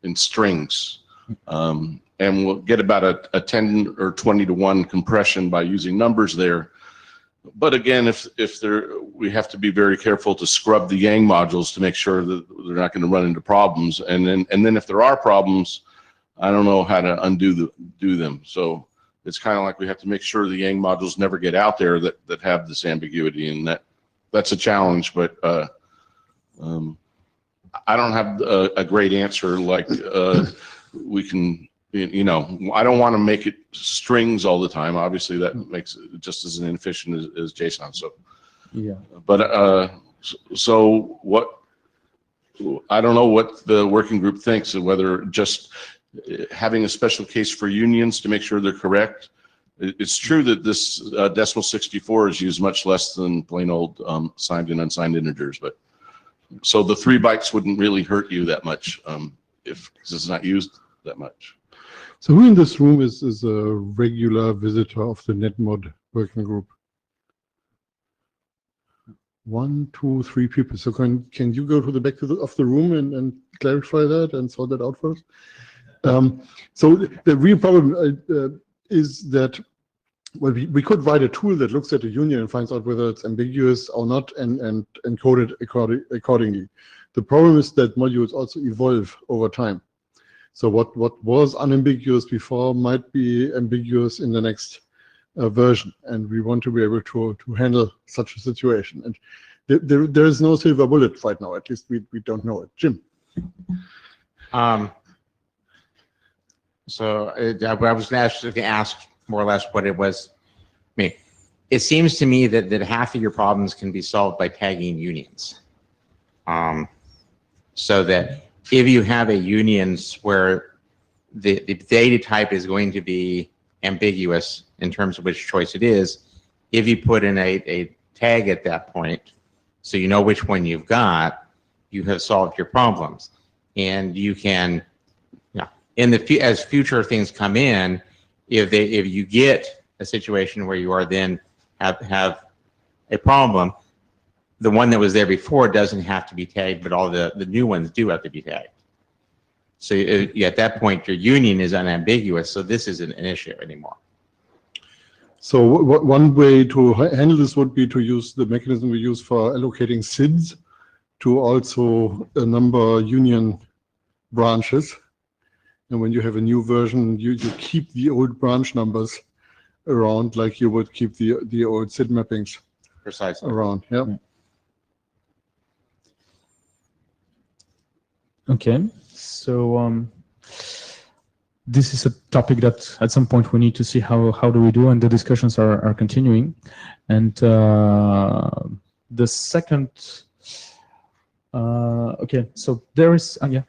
in strings. And we'll get about a 10 or 20 to 1 compression by using numbers there. But again, if we have to be very careful to scrub the Yang modules to make sure that they're not going to run into problems. And then if there are problems, I don't know how to do them. So it's kind of like we have to make sure the Yang modules never get out there that have this ambiguity, and that's a challenge. But I don't have a great answer like we can. You know, I don't want to make it strings all the time. Obviously, that makes it just as inefficient as JSON. So, yeah. But so what? I don't know what the working group thinks, of whether just having a special case for unions to make sure they're correct It's true that this decimal 64 is used much less than plain old signed and unsigned integers, but so the 3 bytes wouldn't really hurt you that much if it's not used that much. So who in this room is a regular visitor of the NetMod working group? 1, 2, 3 people. So can you go to the back of the room and clarify that and sort that out for us? So the real problem is that, well, we could write a tool that looks at the union and finds out whether it's ambiguous or not and encode it accordingly. The problem is that modules also evolve over time. So what was unambiguous before might be ambiguous in the next version, and we want to be able to handle such a situation. And there is no silver bullet right now. At least we don't know it. Jim. So I was going to ask more or less what it was. I mean, it seems to me that half of your problems can be solved by tagging unions. So that if you have a unions where the data type is going to be ambiguous in terms of which choice it is, if you put in a tag at that point, so you know which one you've got, you have solved your problems. And you can, as future things come in, if you get a situation where you are then have a problem, the one that was there before doesn't have to be tagged, but all the new ones do have to be tagged. So at that point, your union is unambiguous, so this isn't an issue anymore. So one way to handle this would be to use the mechanism we use for allocating SIDs to also number union branches. And when you have a new version, you keep the old branch numbers around like you would keep the old SID mappings Precisely. around. Yeah. Okay, so this is a topic that at some point we need to see how do we do, and the discussions are continuing. And the second, okay, so there is, yeah.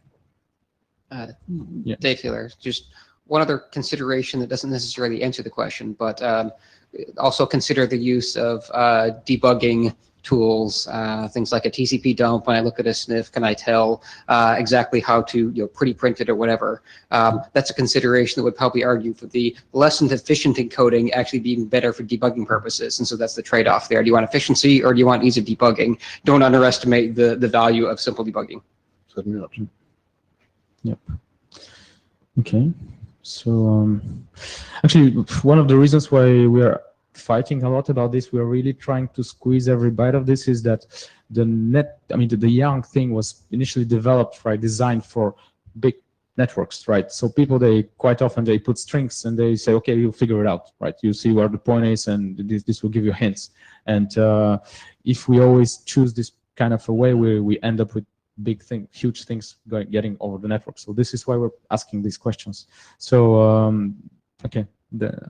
Dave Taylor, just one other consideration that doesn't necessarily answer the question, but also consider the use of debugging tools, things like a TCP dump. When I look at a sniff, can I tell exactly how to pretty print it or whatever? That's a consideration that would probably argue for the less efficient encoding actually being better for debugging purposes. And so that's the trade-off there. Do you want efficiency or do you want ease of debugging? Don't underestimate the value of simple debugging. Certainly not. Yep. Okay. So actually, one of the reasons why we are fighting a lot about this, we are really trying to squeeze every bite of this, is that the Yang thing was initially developed, right, designed for big networks, right? So people, they quite often they put strings and they say, okay, you'll figure it out, right? You see where the point is, and this will give you hints. And if we always choose this kind of a way, we end up with huge things getting over the network. So this is why we're asking these questions. So okay,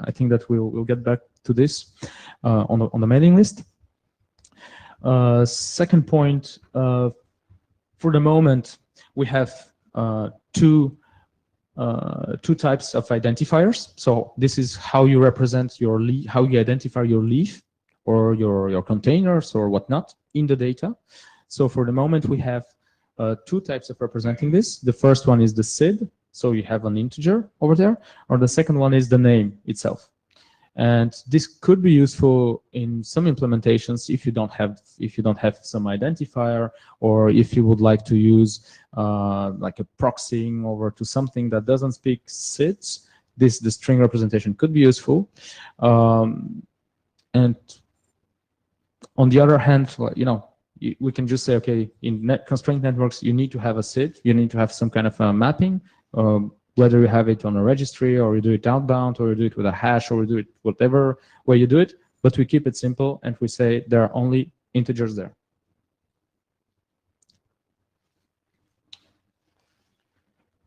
I think that we'll get back to this on the mailing list. Second point, for the moment, we have two types of identifiers. So this is how you represent your leaf, how you identify your leaf or your containers or whatnot in the data. So for the moment, we have two types of representing this. The first one is the SID, so you have an integer over there, or the second one is the name itself. And this could be useful in some implementations if you don't have some identifier, or if you would like to use like a proxying over to something that doesn't speak SIDs. The string representation could be useful. And on the other hand, we can just say, okay, in constraint networks, you need to have a SID, you need to have some kind of a mapping, whether you have it on a registry or you do it outbound or you do it with a hash or you do it whatever way you do it, but we keep it simple and we say there are only integers there.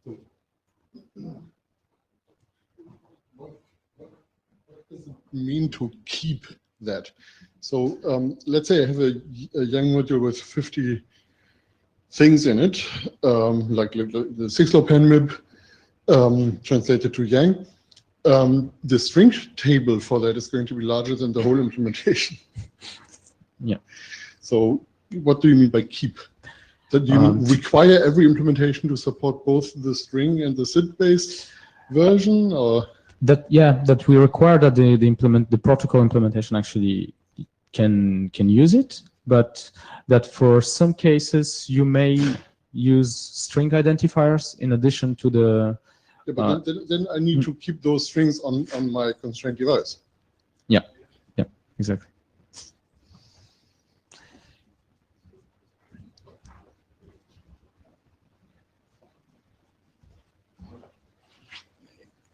What does it mean to keep that? So let's say I have a Yang module with 50 things in it, like the 6-low pen mib translated to Yang. the string table for that is going to be larger than the whole implementation. Yeah. So what do you mean by keep? That you require every implementation to support both the string and the SID-based version, or? That we require that the protocol implementation actually can use it, but that for some cases you may use string identifiers in addition to the. Yeah, but then I need to keep those strings on my constraint device. Yeah, exactly.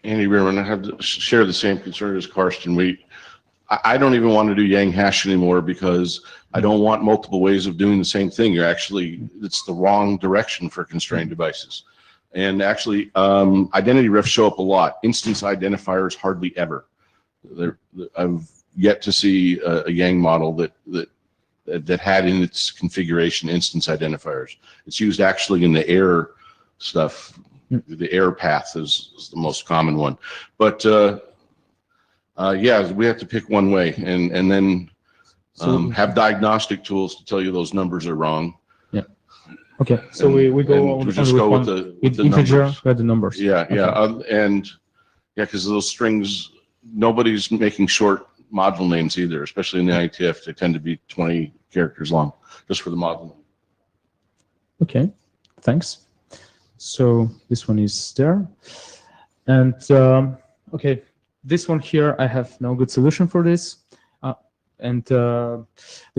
Andy Bierman, I have to share the same concern as Karsten. I don't even want to do Yang hash anymore because I don't want multiple ways of doing the same thing. It's the wrong direction for constrained devices. And actually, identity refs show up a lot. Instance identifiers hardly ever. I've yet to see a Yang model that had in its configuration instance identifiers. It's used actually in the error stuff. The error path is the most common one. But yeah, we have to pick one way and then have diagnostic tools to tell you those numbers are wrong. Yeah. Okay. So we go on just go with the integer numbers. with the numbers. Yeah, Okay. and yeah, because those strings, nobody's making short module names either, especially in the IETF. They tend to be 20 characters long, just for the module name. Okay, thanks. So this one is there. And okay, this one here, I have no good solution for this. The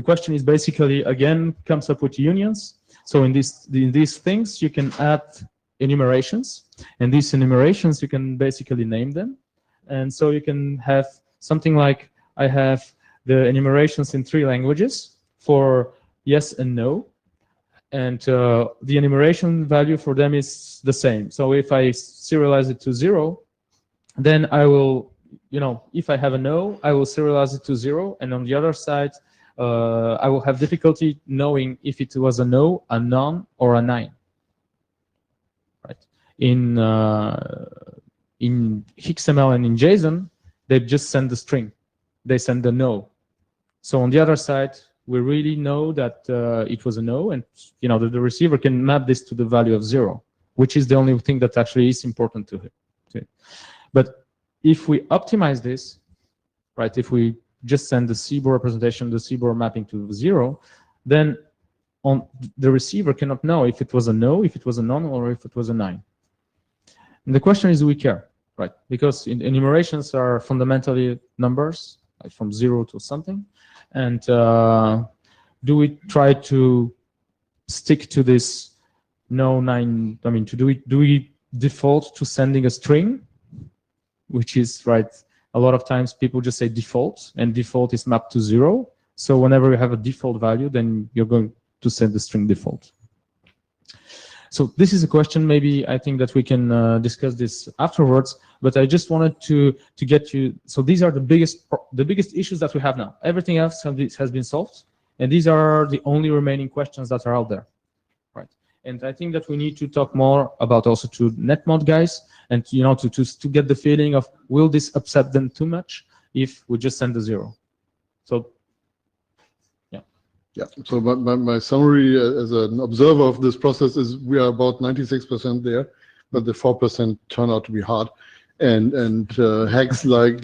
question is basically, again, comes up with unions. So in these things, you can add enumerations. And these enumerations, you can basically name them. And so you can have something like, I have the enumerations in 3 languages for yes and no. And the enumeration value for them is the same. So if I serialize it to 0, then I will, if I have a no, I will serialize it to 0. And on the other side, I will have difficulty knowing if it was a no, a none, or a 9. Right? In XML and in JSON, they just send the string. They send the no. So on the other side, we really know that it was a no, and that the receiver can map this to the value of 0, which is the only thing that actually is important to it. But if we optimize this, right, if we just send the CBOR representation, the CBOR mapping to 0, then the receiver cannot know if it was a no, if it was a none, or if it was a 9. And the question is, do we care, right? Because enumerations are fundamentally numbers, like from 0 to something. And do we try to stick to this no 9? I mean, do we default to sending a string, which is right? A lot of times people just say default, and default is mapped to 0. So whenever you have a default value, then you're going to send the string default. So this is a question. Maybe I think that we can discuss this afterwards. But I just wanted to get you. So these are the biggest issues that we have now. Everything else has been solved, and these are the only remaining questions that are out there, right? And I think that we need to talk more about also to netmod guys, and to get the feeling of, will this upset them too much if we just send a 0? So yeah. So my summary as an observer of this process is we are about 96% there, but the 4% turn out to be hard. And hacks like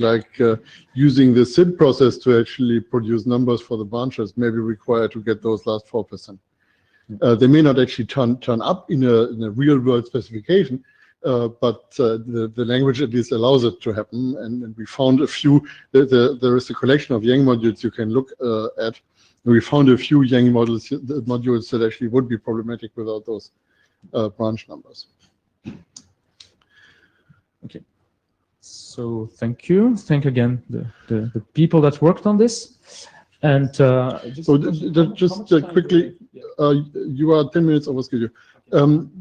using the SID process to actually produce numbers for the branches may be required to get those last 4%. They may not actually turn up in a real world specification, but the language at least allows it to happen. And we found a few. There is a collection of Yang modules you can look at. We found a few Yang modules that actually would be problematic without those branch numbers. Okay. So thank you. Thank again the people that worked on this. And just quickly, you are 10 minutes over schedule.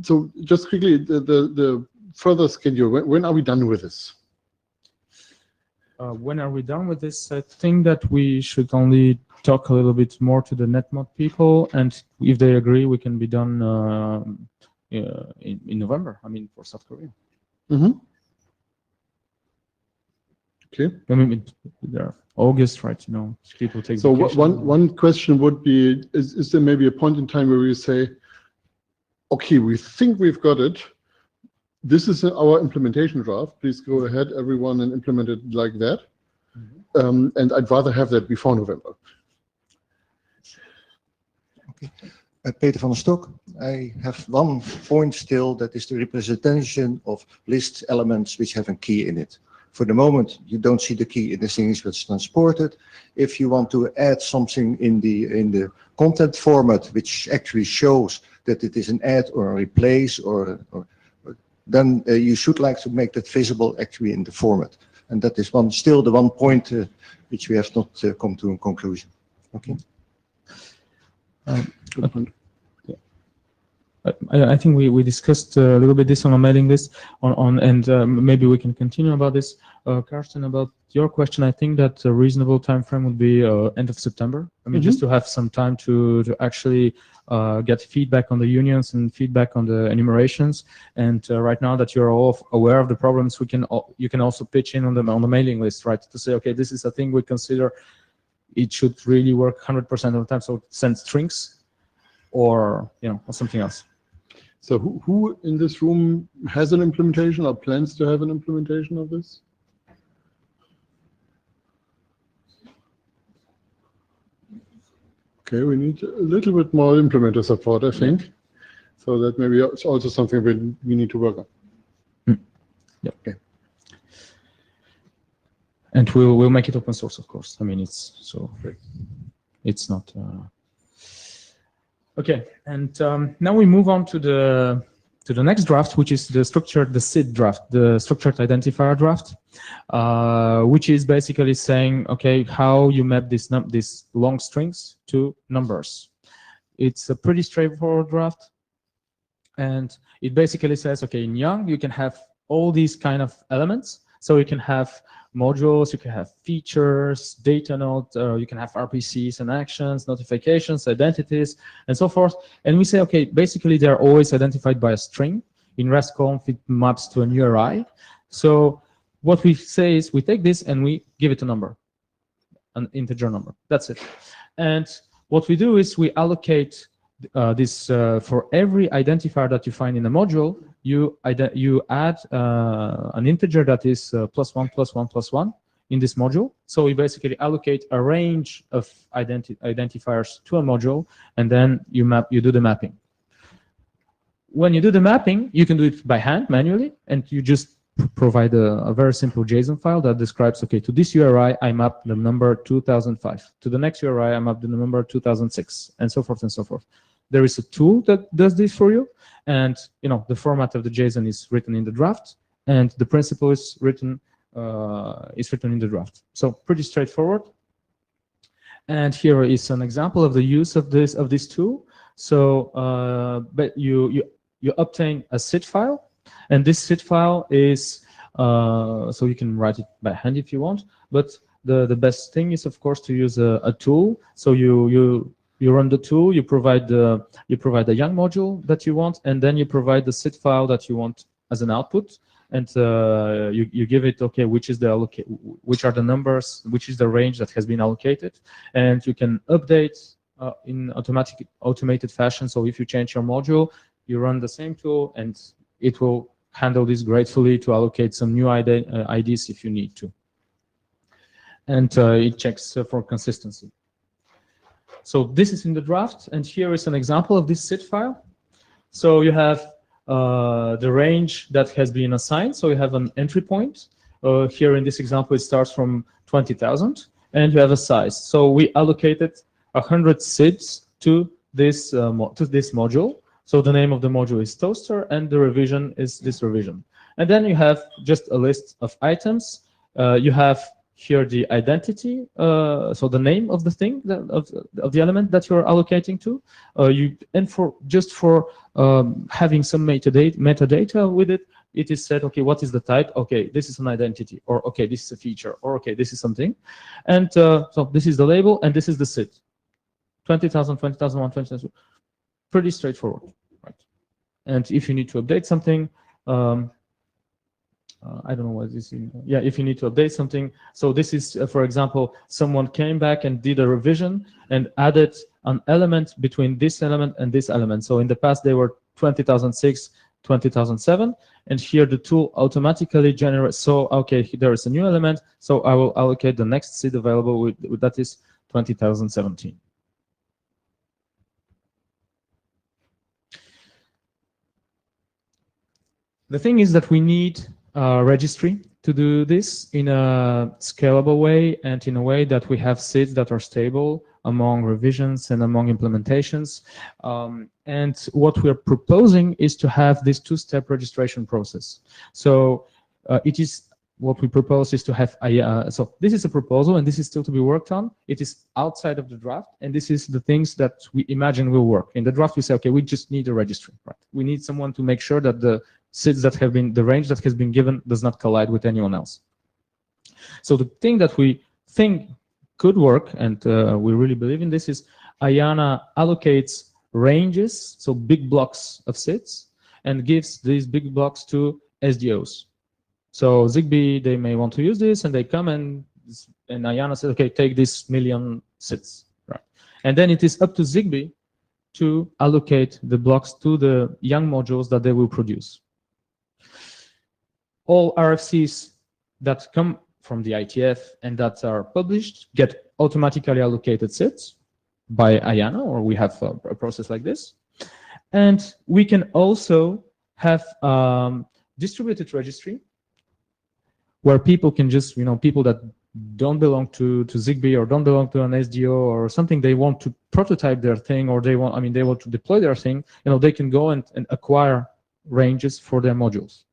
So just quickly, the further schedule. When are we done with this? When are we done with this? I think that we should only talk a little bit more to the netmod people, and if they agree, we can be done in November. I mean, for South Korea. Mm-hmm. Okay. I mean, they're August, right? You know, people take So vacation. one question would be, is there maybe a point in time where we say, okay, we think we've got it. This is our implementation draft. Please go ahead, everyone, and implement it like that. And I'd rather have that before November. Okay. Peter van der Stok, I have one point still, that is the representation of list elements which have a key in it. For the moment, you don't see the key in the things that's transported. If you want to add something in the content format, which actually shows that it is an add or a replace, then you should like to make that visible actually in the format. And that is still the one point which we have not come to a conclusion. Okay. Good point. I think we discussed a little bit this on a mailing list and maybe we can continue about this. Karsten, about your question, I think that a reasonable time frame would be end of September. I mean, just to have some time to actually get feedback on the unions and feedback on the enumerations. And right now that you're all aware of the problems, you can also pitch in on the mailing list, right? To say, okay, this is a thing we consider it should really work 100% of the time. So send strings, or or something else. So who in this room has an implementation or plans to have an implementation of this? Okay, we need a little bit more implementer support, I think. So that maybe it's also something we need to work on. Yeah. Okay. And we'll make it open source, of course. I mean, it's not. Okay, and now we move on to the next draft, which is the SID draft, the structured identifier draft, which is basically saying, okay, how you map these long strings to numbers. It's a pretty straightforward draft, and it basically says, okay, in Young you can have all these kind of elements. So you can have modules, you can have features, data node, you can have RPCs and actions, notifications, identities, and so forth. And we say, okay, basically they're always identified by a string. In REST-conf, it maps to an URI. So what we say is we take this and we give it a number, an integer number. That's it. And what we do is we allocate this for every identifier that you find in a module. You add an integer that is +1 +1 +1 in this module. So we basically allocate a range of identifiers to a module, and then you do the mapping. When you do the mapping, you can do it by hand manually, and you just provide a very simple JSON file that describes, okay, to this URI I map the number 2005, to the next URI I map the number 2006, and so forth and so forth. There is a tool that does this for you, and the format of the JSON is written in the draft, and the principle is written in the draft. So pretty straightforward. And here is an example of the use of this tool. So but you obtain a SID file, and this SID file is so you can write it by hand if you want, but the best thing is, of course, to use a tool. So you run the tool, you provide the Young module that you want, and then you provide the SID file that you want as an output, and you give it, okay, which are the numbers, which is the range that has been allocated, and you can update in automated fashion. So if you change your module, you run the same tool, and it will handle this gratefully to allocate some new IDs if you need to, and it checks for consistency. So this is in the draft, and here is an example of this SID file. So you have the range that has been assigned. So you have an entry point. Here in this example, it starts from 20,000, and you have a size. So we allocated 100 SIDs to this module. So the name of the module is Toaster, and the revision is this revision. And then you have just a list of items. You have here the identity, so the name of the thing, of the element that you're allocating to. For having some metadata with it, it is said, okay, what is the type? Okay, this is an identity, or okay, this is a feature, or okay, this is something. And so this is the label, and this is the SID. 20,000, 20,001, 20,000. Pretty straightforward, right? And if you need to update something, I don't know what this is. Yeah, if you need to update something. So this is, for example, someone came back and did a revision and added an element between this element and this element. So in the past, they were 20,006, 20,007. And here the tool automatically generates. So, okay, there is a new element. So I will allocate the next seed available with that is 20,017. The thing is that we need a registry to do this in a scalable way and in a way that we have seeds that are stable among revisions and among implementations. And what we're proposing is to have this two-step registration process. So it is what we propose is to have so this is a proposal and this is still to be worked on. It is outside of the draft, and this is the things that we imagine will work. In the draft, we say, okay, we just need a registry, right? We need someone to make sure that the seeds that have been, the range that has been given does not collide with anyone else. So the thing that we think could work, and we really believe in this, is IANA allocates ranges, so big blocks of seeds, and gives these big blocks to SDOs. So Zigbee, they may want to use this, and they come and IANA says, okay, take this million seeds, right? And then it is up to Zigbee to allocate the blocks to the young modules that they will produce. All RFCs that come from the IETF and that are published get automatically allocated seeds by IANA, or we have a process like this. And we can also have distributed registry where people can just, people that don't belong to Zigbee or don't belong to an SDO or something, they want to prototype their thing, or they want to deploy their thing, they can go and acquire ranges for their modules.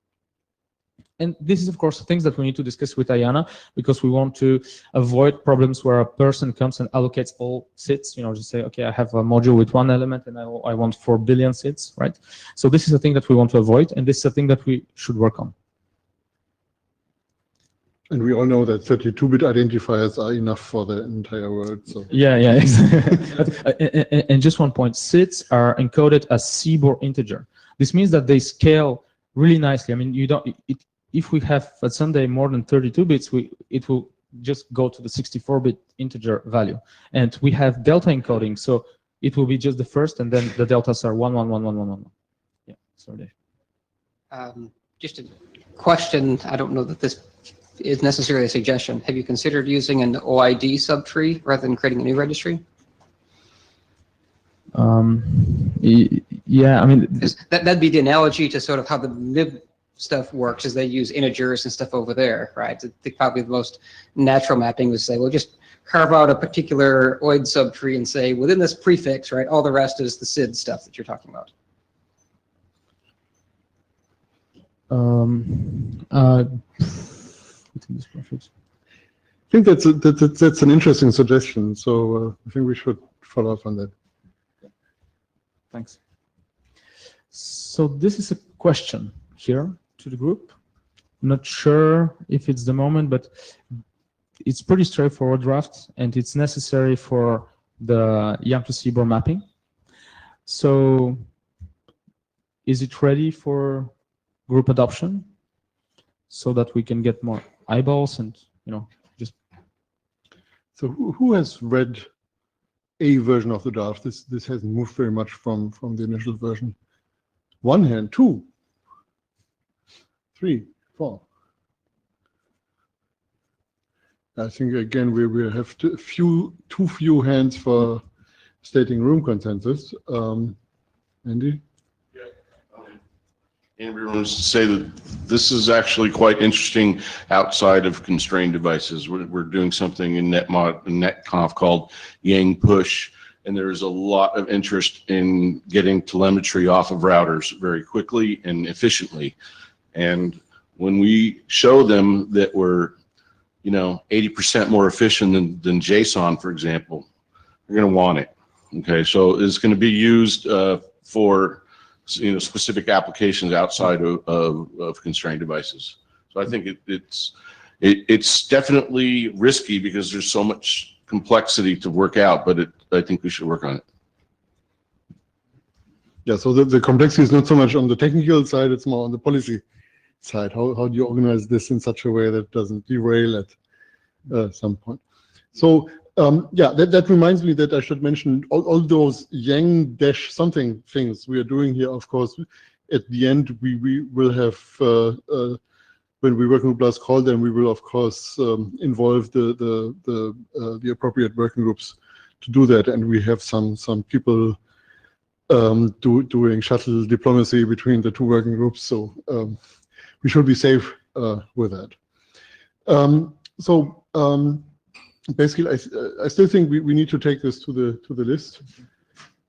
And this is, of course, things that we need to discuss with IANA, because we want to avoid problems where a person comes and allocates all seeds, just say, okay, I have a module with one element and I want 4 billion seeds, right? So this is a thing that we want to avoid, and this is a thing that we should work on. And we all know that 32-bit identifiers are enough for the entire world. So. Yeah, exactly. And just one point, seeds are encoded as CBOR integer. This means that they scale really nicely. I mean, if we have at Sunday more than 32 bits, it will just go to the 64-bit integer value. And we have delta encoding, so it will be just the first, and then the deltas are 1, 1, 1, 1, 1, 1. Yeah, sorry, Dave. Just a question. I don't know that this is necessarily a suggestion. Have you considered using an OID subtree rather than creating a new registry? Yeah, I mean, that'd be the analogy to sort of how the lib stuff works, is they use integers and stuff over there, right? I think probably the most natural mapping was say, well, just carve out a particular OID subtree and say, within this prefix, right, all the rest is the SID stuff that you're talking about. I think that's an interesting suggestion. So I think we should follow up on that. Thanks. So this is a question here to the group. I'm not sure if it's the moment, but it's pretty straightforward draft, and it's necessary for the YAM to CBOR mapping. So is it ready for group adoption so that we can get more eyeballs and, just... So who has read a version of the draft? This hasn't moved very much from the initial version. One hand, 2, 3, 4. I think again we have too few hands for stating room consensus. Andy? Andrew wants to say that this is actually quite interesting outside of constrained devices. We're doing something in NetConf called Yang Push, and there's a lot of interest in getting telemetry off of routers very quickly and efficiently. And when we show them that we're 80% more efficient than JSON, for example, they're going to want it. Okay, so it's going to be used for specific applications outside of constrained devices. So I think it's definitely risky because there's so much complexity to work out, but I think we should work on it. Yeah, so the complexity is not so much on the technical side, it's more on the policy side? How do you organize this in such a way that doesn't derail at some point? So yeah, that reminds me that I should mention all those Yang dash something things we are doing here. Of course, at the end we will have when we working group last call, then we will of course involve the appropriate working groups to do that, and we have some people doing shuttle diplomacy between the two working groups. So we should be safe with that. Basically, I still think we need to take this to the list.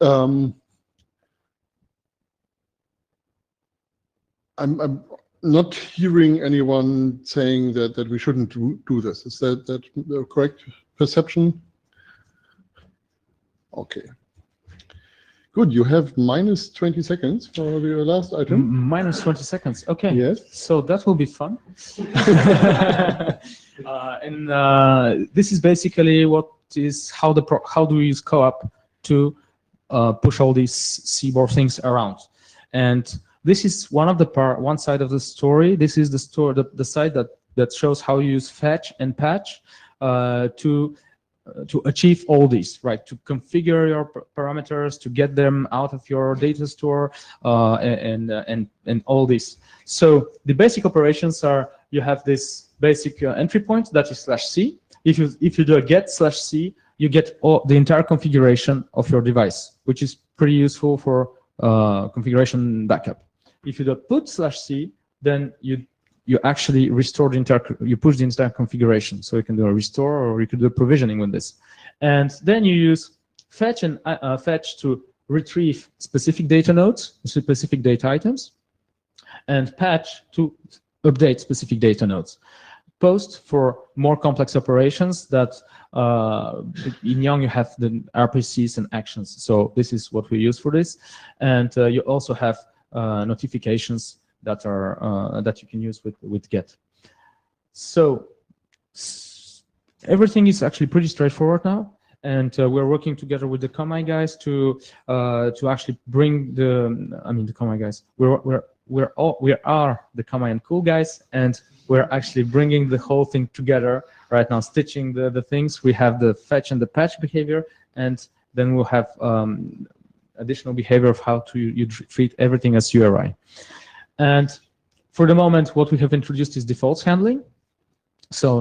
I'm not hearing anyone saying that we shouldn't do this. Is that the correct perception? Okay. Good. You have minus 20 seconds for the last item. Minus 20 seconds. Okay. Yes. So that will be fun. This is basically how do we use co-op to push all these seaboard things around. And this is one side of the story. This is the side that shows how you use fetch and patch to achieve all these, right? To configure your parameters, to get them out of your data store, and all this. So the basic operations are: you have this basic entry point that is /c. If you do a get/c, you get the entire configuration of your device, which is pretty useful for configuration backup. If you do put/c, then you actually restore you push the entire configuration. So you can do a restore, or you could do provisioning with this. And then you use fetch and fetch to retrieve specific data nodes, specific data items, and patch to update specific data nodes. Post for more complex operations that in Yang you have the RPCs and actions. So this is what we use for this. And you also have notifications that are that you can use with get. So everything is actually pretty straightforward now, and we're working together with the Commai guys to actually bring the Commai guys. We are the Commai and Cool guys, and we're actually bringing the whole thing together right now, stitching the things. We have the fetch and the patch behavior, and then we'll have additional behavior of how you treat everything as URI. And for the moment, what we have introduced is defaults handling. So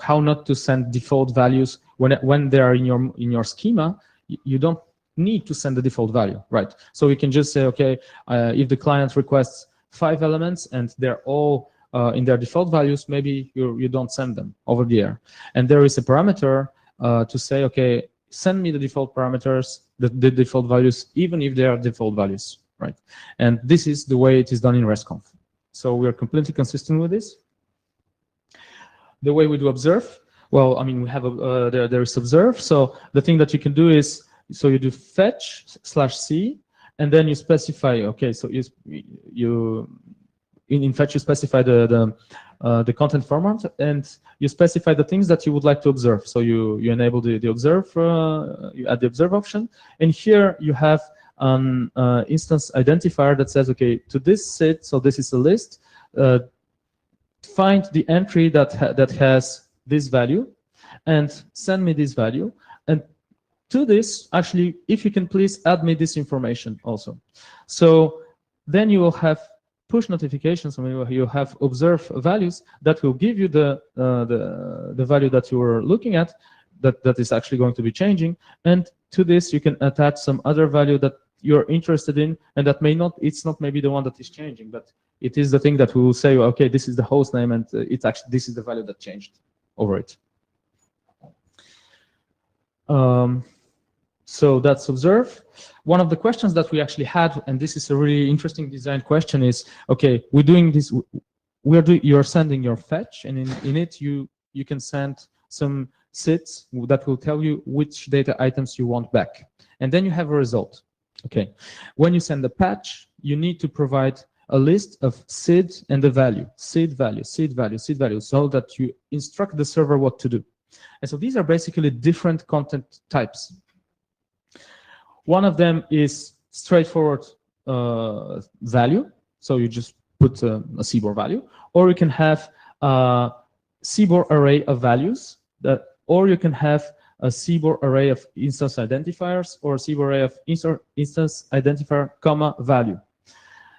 how not to send default values when they are in your schema. You don't need to send the default value, right? So we can just say, okay, if the client requests 5 elements and they're all in their default values, maybe you don't send them over the air. And there is a parameter to say, okay, send me the default parameters, the default values, even if they are default values. Right, and this is the way it is done in RESTconf. So we are completely consistent with this. The way we do observe, well, we have there is observe. So the thing that you can do is, so you do fetch/c, and then you specify. Okay, so in fetch you specify the content format, and you specify the things that you would like to observe. So you enable the observe, you add the observe option, and here you have an instance identifier that says, okay, to this SID, so this is a list, find the entry that has this value and send me this value. And to this, actually, if you can please add me this information also. So then you will have push notifications, you have observe values that will give you the value that you were looking at, that is actually going to be changing. And to this, you can attach some other value that you're interested in, and that it's not maybe the one that is changing, but it is the thing that will say, okay, this is the host name, and it's actually, this is the value that changed over it. So that's observe. One of the questions that we actually had, and this is a really interesting design question, is, okay, we're doing this, you're sending your fetch, and in it you can send some SIDs that will tell you which data items you want back. And then you have a result. Okay, when you send a patch, you need to provide a list of SID and the value, SID value, SID value, SID value, so that you instruct the server what to do. And so these are basically different content types. One of them is straightforward value. So you just put a CBOR value, or you can have a CBOR array of values, or you can have a CBOR array of instance identifiers, or a CBOR array of instance identifier, comma, value.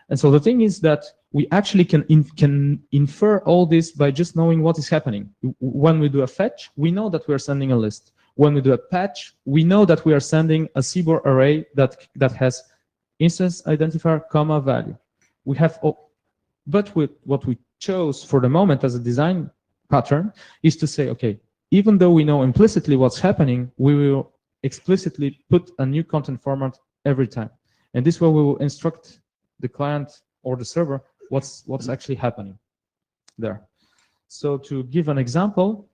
And so the thing is that we actually can infer all this by just knowing what is happening. When we do a fetch, we know that we are sending a list. When we do a patch, we know that we are sending a CBOR array that has instance identifier, comma, value. We have, but with what we chose for the moment as a design pattern is to say, okay, even though we know implicitly what's happening, we will explicitly put a new content format every time. And this way we will instruct the client or the server what's actually happening there. So to give an example,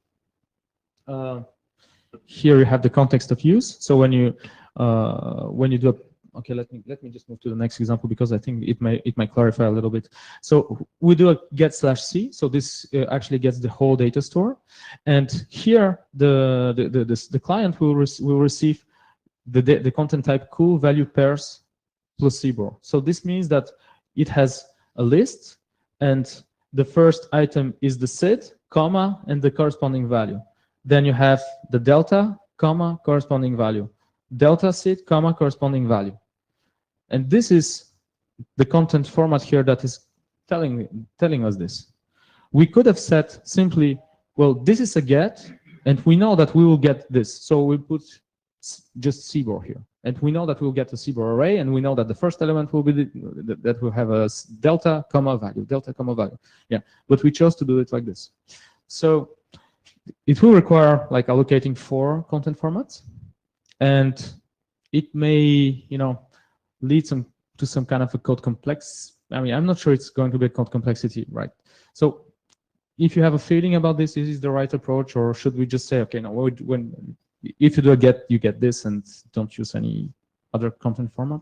here you have the context of use. So when you do a, okay, let me just move to the next example because I think it may clarify a little bit. So we do a get/c. So this actually gets the whole data store, and here the client will receive the content type cool value pairs plus CBOR. So this means that it has a list, and the first item is the SID, comma, and the corresponding value. Then you have the delta, comma, corresponding value. Delta SID, comma, corresponding value. And this is the content format here that is telling us this. We could have said simply, well, this is a get, and we know that we will get this. So we put just CBOR here. And we know that we'll get a CBOR array, and we know that the first element will be that will have a delta, comma, value, delta, comma, value. Yeah, but we chose to do it like this. So it will require like allocating 4 content formats, and it may, lead to some kind of a code complex. I mean, I'm not sure it's going to be a code complexity, right? So if you have a feeling about this, is the right approach, or should we just say, okay, no, if you do a get, you get this, and don't use any other content format?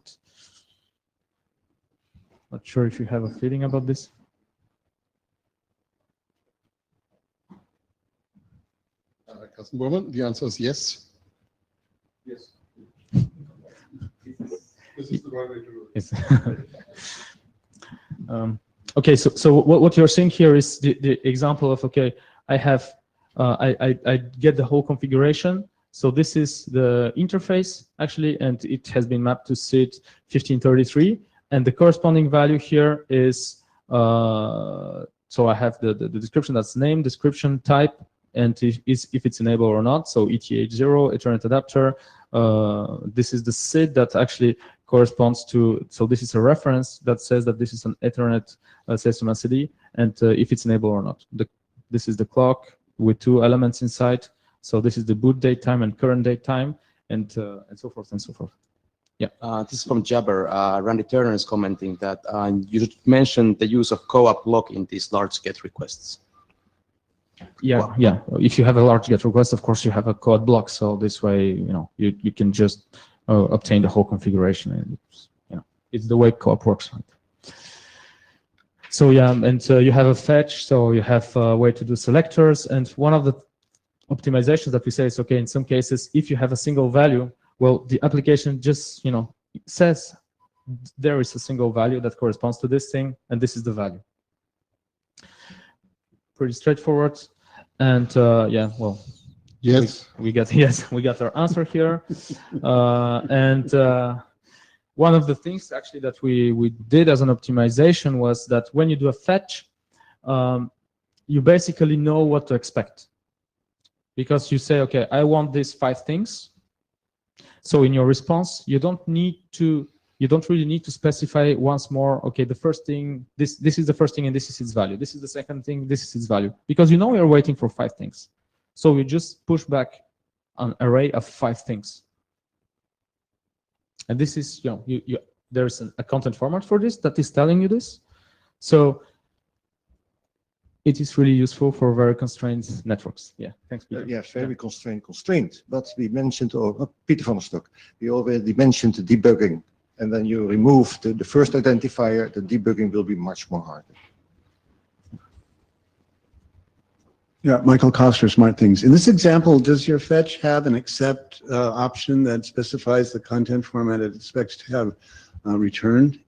Not sure if you have a feeling about this. Carsten Bormann, the answer is yes. Yes. This is the right way to do it. Yes. Okay, so what you're seeing here is the example of, okay, I have I get the whole configuration. So this is the interface actually, and it has been mapped to SID 1533, and the corresponding value here is so I have the description, that's name, description, type, and if it's enabled or not. So ETH0, Ethernet adapter. This is the SID that actually corresponds to, so this is a reference that says that this is an Ethernet system SID, and if it's enabled or not. This is the clock with 2 elements inside. So this is the boot date time and current date time, and so forth and so forth. Yeah. This is from Jabber. Randy Turner is commenting that you mentioned the use of co-op block in these large GET requests. Yeah, wow. Yeah. If you have a large GET request, of course you have a code block. So this way, you can just obtain the whole configuration, and it's the way co-op works. Right? So yeah, and you have a fetch. So you have a way to do selectors, and one of the optimizations that we say is, okay, in some cases, if you have a single value, well, the application just, says there is a single value that corresponds to this thing, and this is the value. Pretty straightforward. And yeah, well, yes, we got our answer here. And one of the things actually that we did as an optimization was that when you do a fetch, you basically know what to expect. Because you say, okay, I want these 5 things. So in your response, you don't really need to specify once more, okay, the first thing, this is the first thing, and this is its value. This is the second thing, this is its value. Because you're waiting for 5 things. So you just push back an array of 5 things. And this is, there's a content format for this that is telling you this. So it is really useful for very constrained networks. Yeah, thanks, Peter. Yeah, very constrained. But we mentioned, Peter van der Stok, we already mentioned the debugging. And when you remove the first identifier, the debugging will be much more harder. Yeah, Michael Koster, Smart Things. In this example, does your fetch have an accept option that specifies the content format it expects to have returned?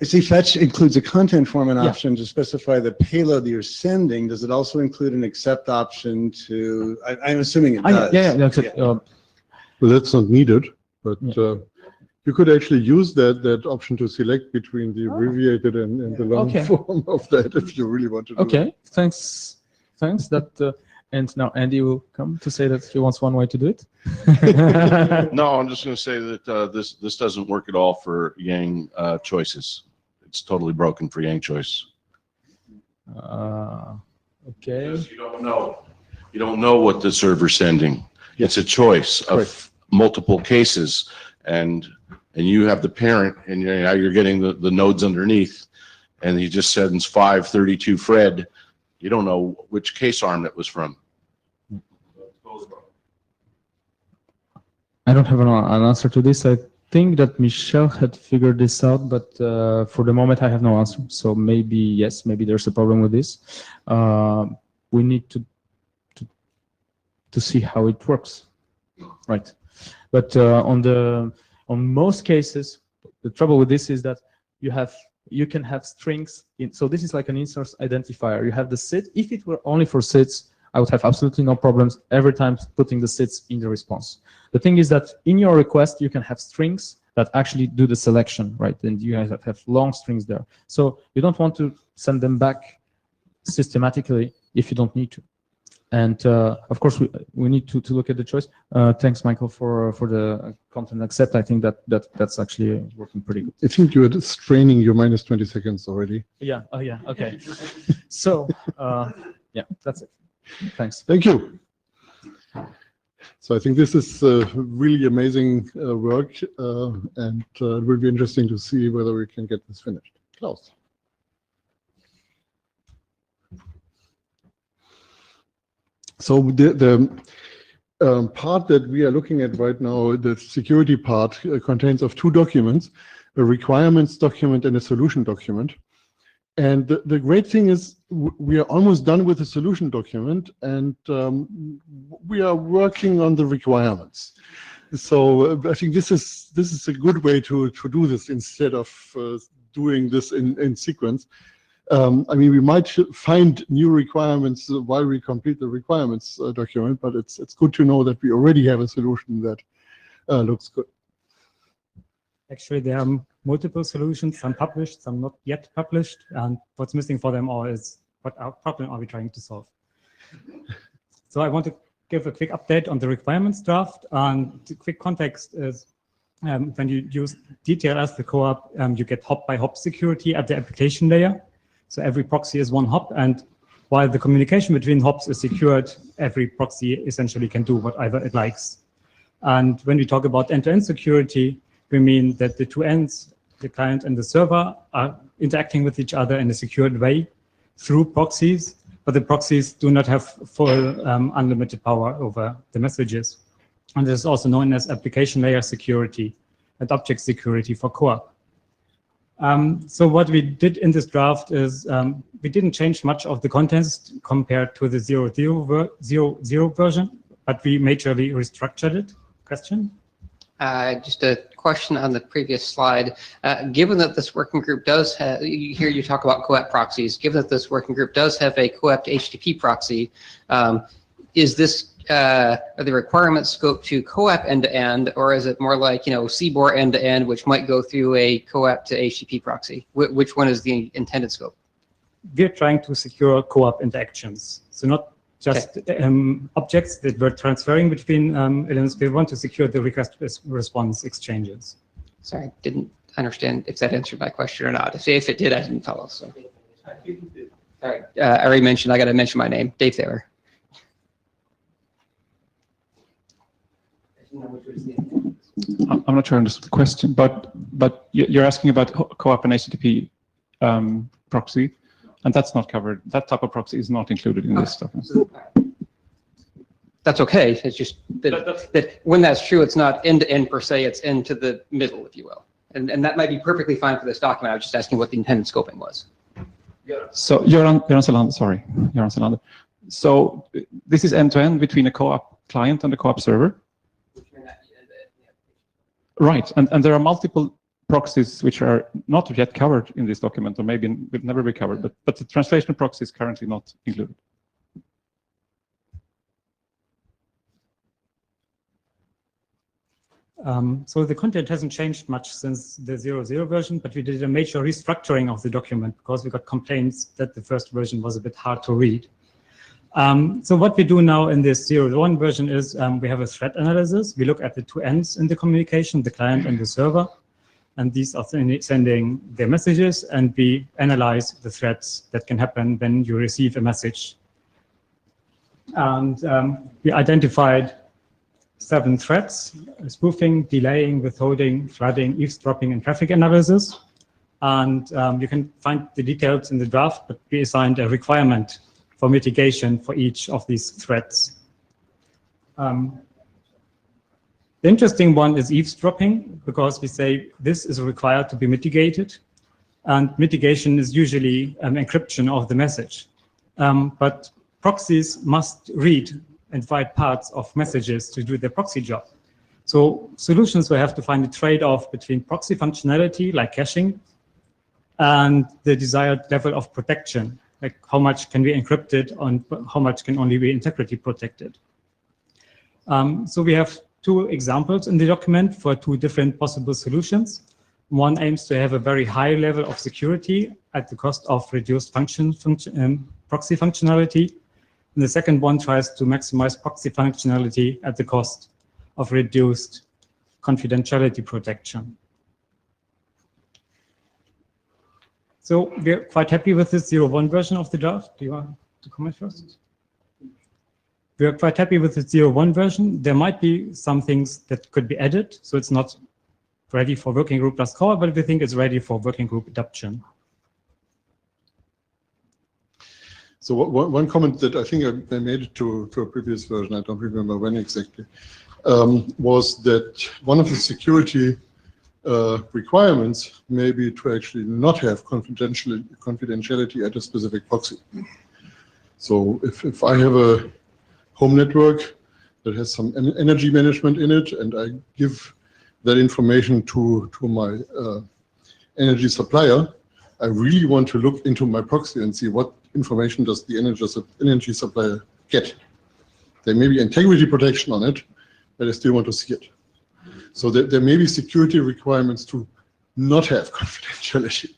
You see, fetch includes a content format Yeah. option to specify the payload that you're sending. Does it also include an accept option to, I'm assuming it does. Yeah. Well, that's not needed, but Yeah. you could actually use that option to select between the abbreviated and the long Okay. form of that if you really want to do Okay, thanks. That and now Andy will come to say that he wants one way to do it. No, I'm just going to say that this doesn't work at all for Yang choices. It's totally broken for Yang choice. Okay. Because you don't know what the server's sending. It's a choice of multiple cases, and you have the parent, and now you're getting the nodes underneath, and he just sends 532 Fred. You don't know which case arm that was from. I don't have an answer to this. I think that Michelle had figured this out, but for the moment I have no answer. So maybe yes, maybe there's a problem with this. We need to see how it works, right? But on most cases, the trouble with this is that you can have strings in. So this is like an instance identifier. You have the SID. If it were only for SIDs, I would have absolutely no problems every time putting the SIDs in the response. The thing is that in your request, you can have strings that actually do the selection, right? And you guys have long strings there. So you don't want to send them back systematically if you don't need to. And of course, we need to look at the choice. Thanks, Michael, for the content accept. I think that's actually working pretty good. I think you're straining your minus 20 seconds already. Yeah. Oh, yeah. Okay. So yeah, that's it. Thanks. Thank you. So I think this is really amazing work, and it will be interesting to see whether we can get this finished. Klaus. So the part that we are looking at right now, the security part, contains of two documents, a requirements document and a solution document. And the great thing is we are almost done with the solution document, and we are working on the requirements. So I think this is a good way to do this instead of doing this in sequence. I mean, we might find new requirements while we complete the requirements document, but it's good to know that we already have a solution that looks good. Actually, there are multiple solutions, some published, some not yet published, and what's missing for them all is what problem are we trying to solve. So I want to give a quick update on the requirements draft, and the quick context is when you use detail as the co-op, you get hop-by-hop security at the application layer. So every proxy is one hop, and while the communication between hops is secured, every proxy essentially can do whatever it likes. And when we talk about end-to-end security, we mean that the two ends, the client and the server, are interacting with each other in a secured way through proxies, but the proxies do not have full unlimited power over the messages. And this is also known as application layer security and object security for co-op. So what we did in this draft is we didn't change much of the contents compared to the 0.0 version, but we majorly restructured it. Question? Just a question on the previous slide. Given that this working group does have, here you talk about co-op proxies, given that this working group does have a co-op HTTP proxy, is this, are the requirements scoped to co-op end-to-end, or is it more like, CBOR end-to-end, which might go through a co-op to HTTP proxy? Which one is the intended scope? We're trying to secure co-op interactions. So not just objects that we're transferring between elements. We want to secure the request response exchanges. Sorry, didn't understand if that answered my question or not. If it did, I didn't follow. So, all right, I already mentioned. I got to mention my name, Dave Thaler. I'm not sure I understood the question, but you're asking about co-op and HTTP proxy, and that's not covered. That type of proxy is not included in this document. That's okay. It's just that when that's true, it's not end-to-end per se. It's end to the middle, if you will. And that might be perfectly fine for this document. I was just asking what the intended scoping was. So Göran Selander. So this is end-to-end between a co-op client and a co-op server. Right, and there are multiple proxies which are not yet covered in this document, or maybe will never be covered, but the translation proxy is currently not included. So the content hasn't changed much since the 0.0 version, but we did a major restructuring of the document because we got complaints that the first version was a bit hard to read. So what we do now in this 0.1 version is we have a thread analysis. We look at the two ends in the communication, the client and the server, and these are sending their messages, and we analyze the threads that can happen when you receive a message. And we identified 7 threats: spoofing, delaying, withholding, flooding, eavesdropping, and traffic analysis. And you can find the details in the draft, but we assigned a requirement for mitigation for each of these threats. The interesting one is eavesdropping, because we say this is required to be mitigated. And mitigation is usually encryption of the message. But proxies must read and write parts of messages to do their proxy job. So solutions will have to find a trade-off between proxy functionality, like caching, and the desired level of protection, like how much can be encrypted and how much can only be integrity protected. So we have 2 examples in the document for 2 different possible solutions. One aims to have a very high level of security at the cost of reduced proxy functionality. And the second one tries to maximize proxy functionality at the cost of reduced confidentiality protection. So we're quite happy with this 0.1 version of the draft. Do you want to comment first? We're quite happy with the 0.1 version. There might be some things that could be added, so it's not ready for working group plus core, but we think it's ready for working group adoption. So one comment that I think I made it to a previous version, I don't remember when exactly, was that one of the security requirements may be to actually not have confidentiality at a specific proxy. So if I have a home network that has some energy management in it, and I give that information to my energy supplier, I really want to look into my proxy and see what information does the energy supplier get. There may be integrity protection on it, but I still want to see it. So there may be security requirements to not have confidentiality.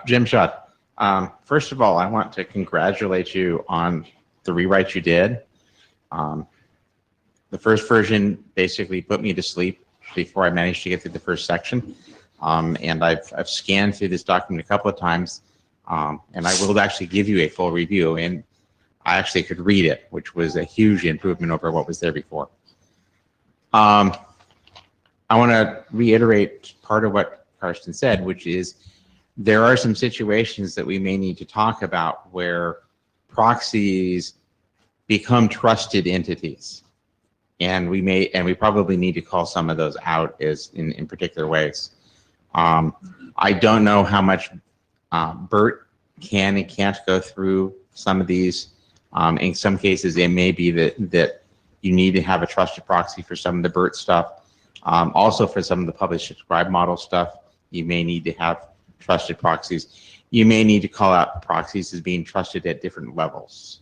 Jim Schott, first of all, I want to congratulate you on the rewrite you did. The first version basically put me to sleep before I managed to get through the first section. And I've scanned through this document a couple of times, and I will actually give you a full review, and I actually could read it, which was a huge improvement over what was there before. I want to reiterate part of what Karsten said, which is there are some situations that we may need to talk about where proxies become trusted entities, and we probably need to call some of those out as in particular ways. I don't know how much BERT can and can't go through some of these. In some cases, it may be that you need to have a trusted proxy for some of the BERT stuff. Also, for some of the publish subscribe model stuff, you may need to have trusted proxies. You may need to call out proxies as being trusted at different levels.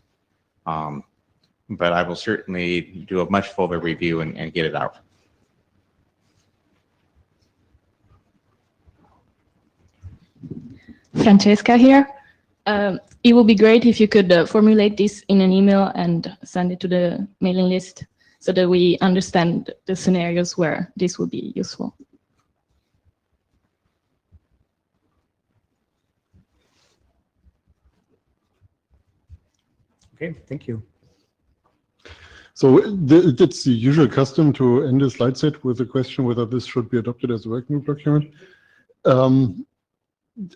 But I will certainly do a much fuller review and get it out. Francesca here. It would be great if you could formulate this in an email and send it to the mailing list so that we understand the scenarios where this would be useful. Okay, thank you. So it's the usual custom to end a slide set with a question whether this should be adopted as a working group document.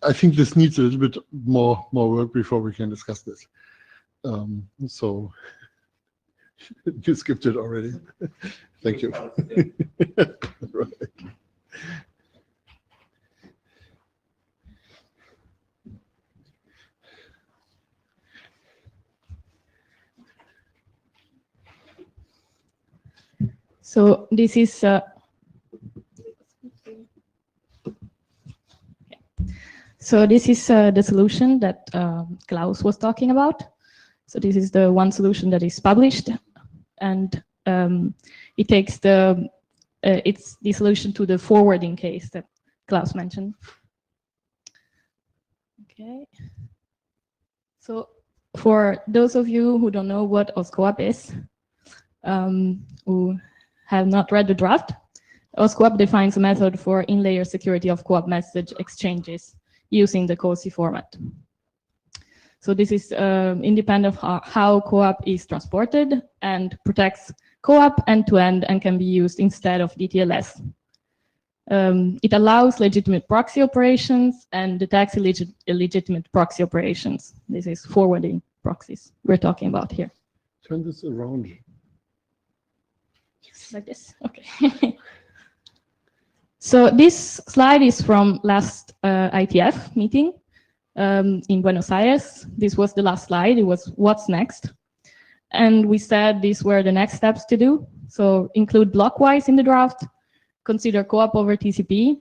I think this needs a little bit more work before we can discuss this. So you skipped it already. Thank you. Right. So this is So this is the solution that Klaus was talking about. So this is the one solution that is published, and it takes it's the solution to the forwarding case that Klaus mentioned. Okay. So for those of you who don't know what OSCOAP is, who have not read the draft, OSCOAP defines a method for in-layer security of co-op message exchanges using the COSI format. So this is independent of how co-op is transported and protects co-op end-to-end and can be used instead of DTLS. It allows legitimate proxy operations and detects illegitimate proxy operations. This is forwarding proxies we're talking about here. Turn this around. Like this? Okay. So this slide is from last IETF meeting in Buenos Aires. This was the last slide. It was what's next. And we said these were the next steps to do. So include blockwise in the draft, consider co-op over TCP,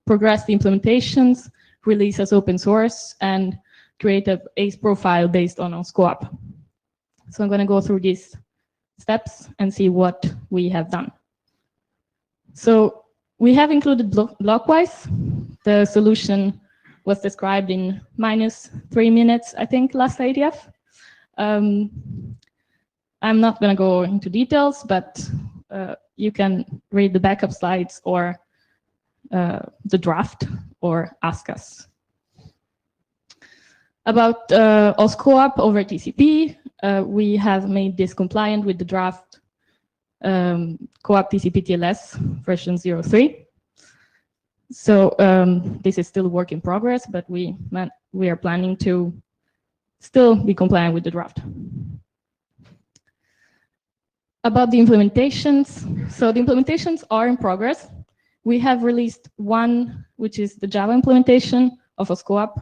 progress the implementations, release as open source, and create a ACE profile based on OSCOAP. So I'm going to go through these steps and see what we have done. So we have included blockwise. The solution was described in -3 minutes, I think, last IETF. I'm not going to go into details, but you can read the backup slides or the draft or ask us. About OSCOAP over TCP, we have made this compliant with the draft co-op TCP TLS version 03. So this is still a work in progress, but we are planning to still be compliant with the draft. About the implementations, so the implementations are in progress. We have released one, which is the Java implementation of OSCOAP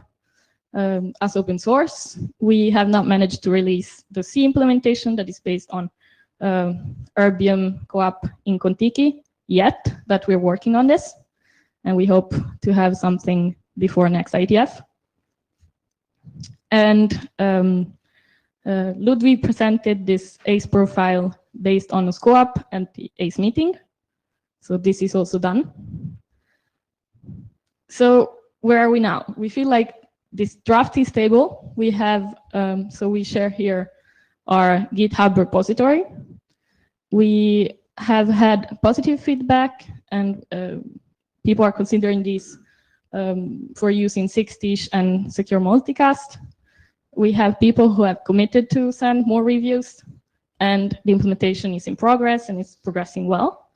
as open source. We have not managed to release the C implementation that is based on Erbium co-op in Contiki yet, but we're working on this, and we hope to have something before next IETF. And Ludwig presented this ACE profile based on OSCOAP and the ACE meeting. So this is also done. So where are we now? We feel like this draft is stable. We have, so we share here our GitHub repository. We have had positive feedback, and people are considering these for using 6TiSCH and secure multicast. We have people who have committed to send more reviews, and the implementation is in progress and it's progressing well.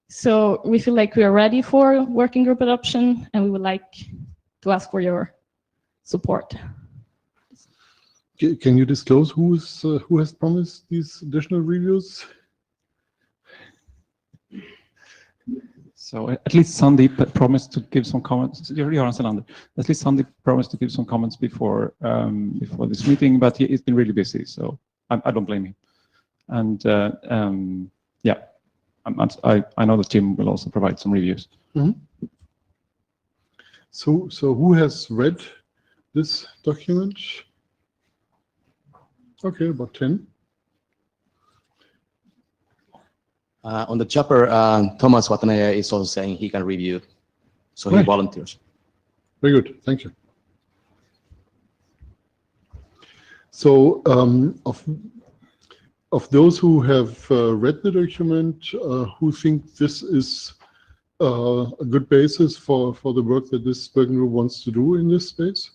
So we feel like we are ready for working group adoption, and we would like to ask for your support. Can you disclose who has promised these additional reviews? So at least Sandeep promised to give some comments. You're on Zalander. At least Sandeep promised to give some comments before before this meeting, but he's been really busy, so I don't blame him. And yeah, I know that Jim will also provide some reviews. Mm-hmm. So who has read this document? Okay, about 10. On the chopper, Thomas Watanabe is also saying he can review, so he volunteers. Very good, thank you. So of those who have read the document, who think this is a good basis for the work that this working group wants to do in this space?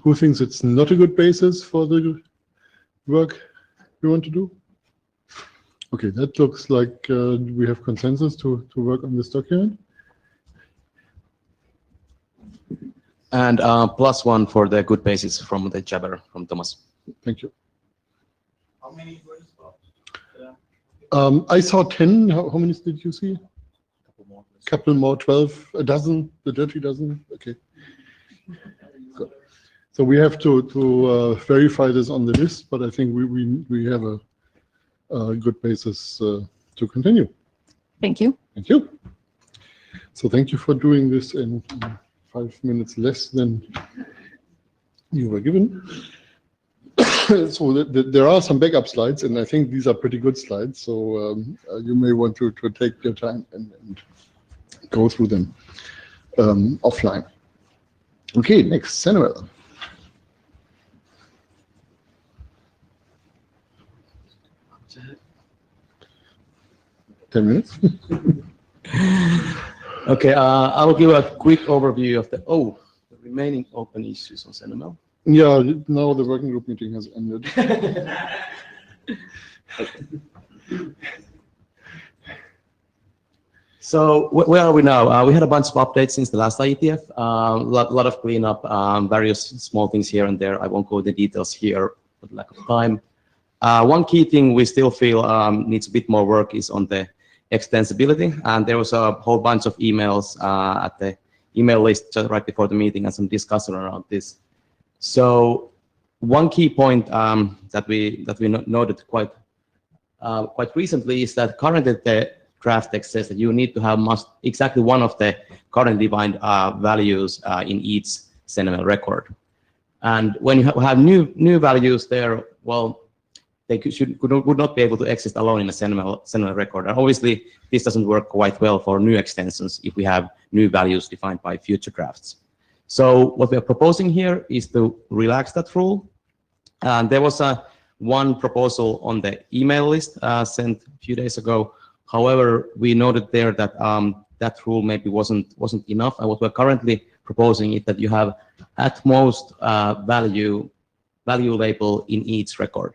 Who thinks it's not a good basis for the work we want to do? Okay, that looks like we have consensus to work on this document. And +1 for the good basis from the Jabber from Thomas. Thank you. How many were involved? I saw 10. How many did you see? Couple more, 12, a dozen, the dirty dozen. Okay. Good. So we have to verify this on the list, but I think we have a good basis to continue. Thank you. Thank Thank you. So thank you for doing this in 5 minutes less than you were given. So there are some backup slides, and I think these are pretty good slides. So you may want to take your time and go through them offline. Okay, next, Samuel. Minutes. Okay, I will give a quick overview of the remaining open issues on CNML. Yeah, now the working group meeting has ended. So where are we now? We had a bunch of updates since the last IETF. Lot of cleanup, various small things here and there. I won't go into details here for the lack of time. One key thing we still feel needs a bit more work is on the extensibility, and there was a whole bunch of emails at the email list just right before the meeting and some discussion around this. So one key point that we noted quite recently is that currently the draft text says that you need to have exactly one of the currently defined values in each CNML record. And when you have new values there, well, they would not be able to exist alone in a CNML record. And obviously, this doesn't work quite well for new extensions if we have new values defined by future drafts. So what we are proposing here is to relax that rule. And there was one proposal on the email list sent a few days ago. However, we noted there that that rule maybe wasn't enough. And what we're currently proposing is that you have at most value label in each record.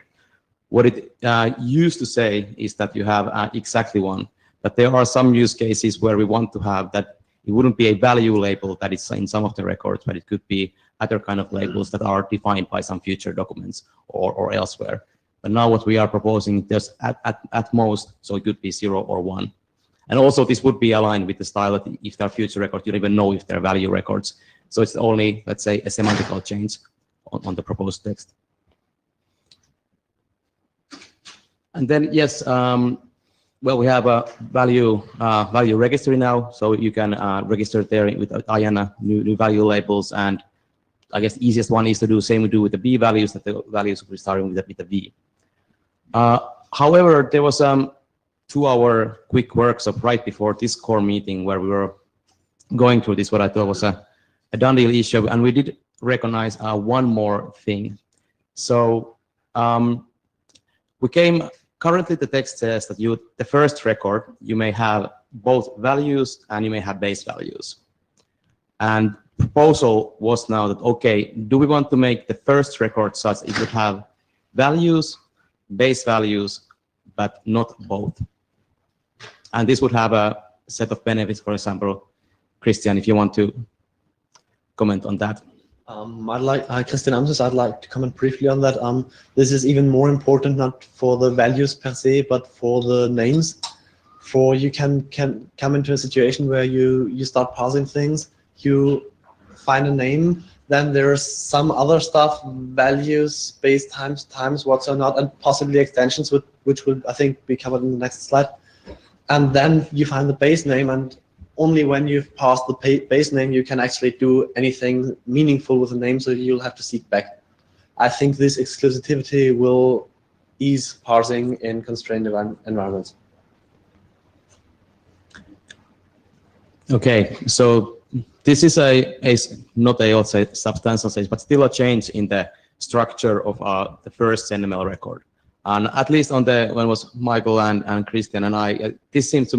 What it used to say is that you have exactly one, but there are some use cases where we want to have that it wouldn't be a value label that is in some of the records, but it could be other kind of labels that are defined by some future documents or elsewhere. But now what we are proposing, there's at most, so it could be 0 or 1. And also this would be aligned with the style that if there are future records, you don't even know if they're value records. So it's only, let's say, a semantical change on the proposed text. And then, yes, well, we have a value registry now, so you can register there with IANA new value labels. And I guess the easiest one is to do the same we do with the B values, that the values will be starting with the V. However, there was 2-hour quick workshop right before this core meeting where we were going through this, what I thought was a done deal issue, and we did recognize one more thing. So currently the text says that the first record, you may have both values and you may have base values. And proposal was now that, okay, do we want to make the first record such it would have values, base values, but not both? And this would have a set of benefits, for example. Christian, if you want to comment on that. Christian Amses, I'd like to comment briefly on that. This is even more important, not for the values per se, but for the names. For you can come into a situation where you start parsing things, you find a name, then there's some other stuff, values, base times, what's or not, and possibly extensions, which will, I think, be covered in the next slide. And then you find the base name, and only when you've passed the base name, you can actually do anything meaningful with the name, so you'll have to seek back. I think this exclusivity will ease parsing in constrained environments. Okay, so this is not a, let's say, substantial change, but still a change in the structure of the first CNML record. And at least on when it was Michael and Christian and I, this seems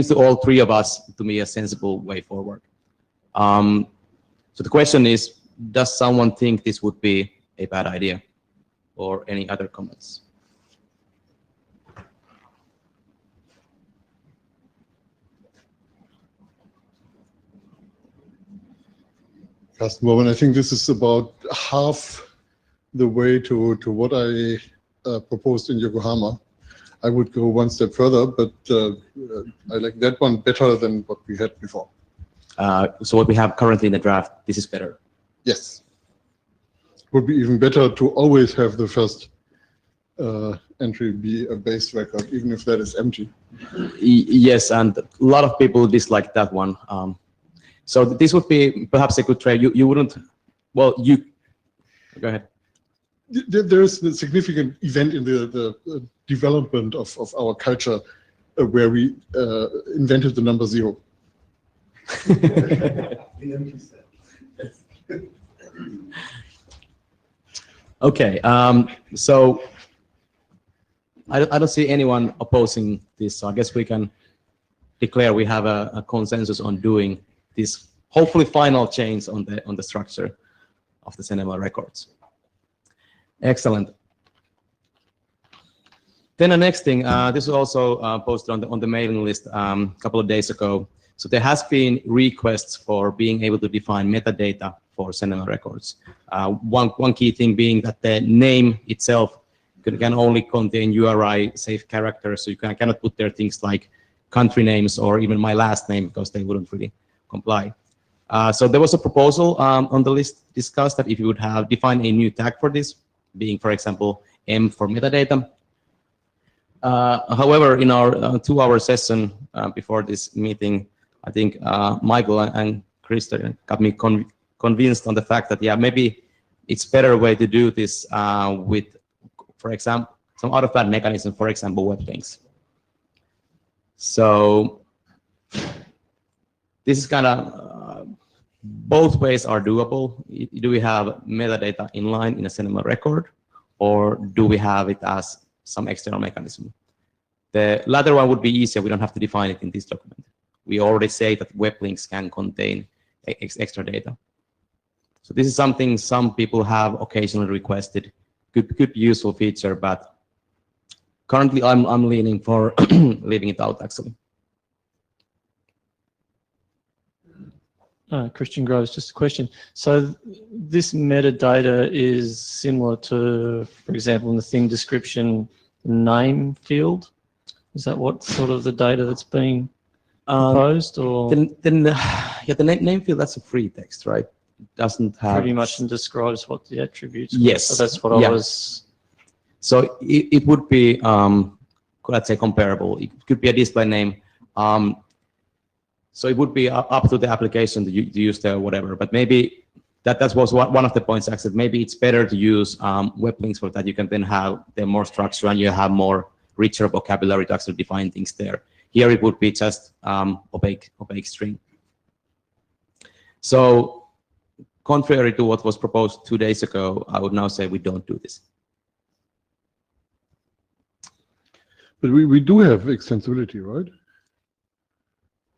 to all three of us to me a sensible way forward. So the question is, does someone think this would be a bad idea, or any other comments? Well, I think this is about half the way to what I proposed in Yokohama. I would go one step further, but I like that one better than what we had before. So what we have currently in the draft, this is better? Yes. It would be even better to always have the first entry be a base record, even if that is empty. Yes, and a lot of people dislike that one. So this would be perhaps a good trade. You wouldn't, well, you, go ahead. There is a significant event in the development of our culture where we invented the number 0. Okay, so I don't see anyone opposing this, so I guess we can declare we have a consensus on doing this hopefully final change on the structure of the cinema records. Excellent. Then the next thing, this was also posted on the mailing list a couple of days ago. So there has been requests for being able to define metadata for cinema records. One key thing being that the name itself can only contain URI safe characters, so you cannot put there things like country names or even my last name because they wouldn't really comply. So there was a proposal on the list discussed that if you would have defined a new tag for this, being for example M for metadata. However, in our 2-hour session before this meeting, I think Michael and Krista got me convinced on the fact that, yeah, maybe it's better way to do this with, for example, some out-of-band mechanism, for example, web links. So this is kind of, both ways are doable. Do we have metadata inline in a cinema record, or do we have it as some external mechanism? The latter one would be easier. We don't have to define it in this document. We already say that web links can contain extra data. So this is something some people have occasionally requested. Could be useful feature, but currently I'm leaning for leaving it out actually. Christian Groves, just a question. So this metadata is similar to, for example, in the thing description name field. Is that what sort of the data that's being proposed, or yeah, the name field, that's a free text, right? It doesn't have pretty much describes what the attributes were. Yes, So that's what I was. So it would be, let's say, comparable. It could be a display name. So it would be up to the application to use the whatever. But maybe that was one of the points I said. Maybe it's better to use web links for that. You can then have the more structure and you have more richer vocabulary to actually define things there. Here it would be just opaque string. So contrary to what was proposed 2 days ago, I would now say we don't do this. But we do have extensibility, right?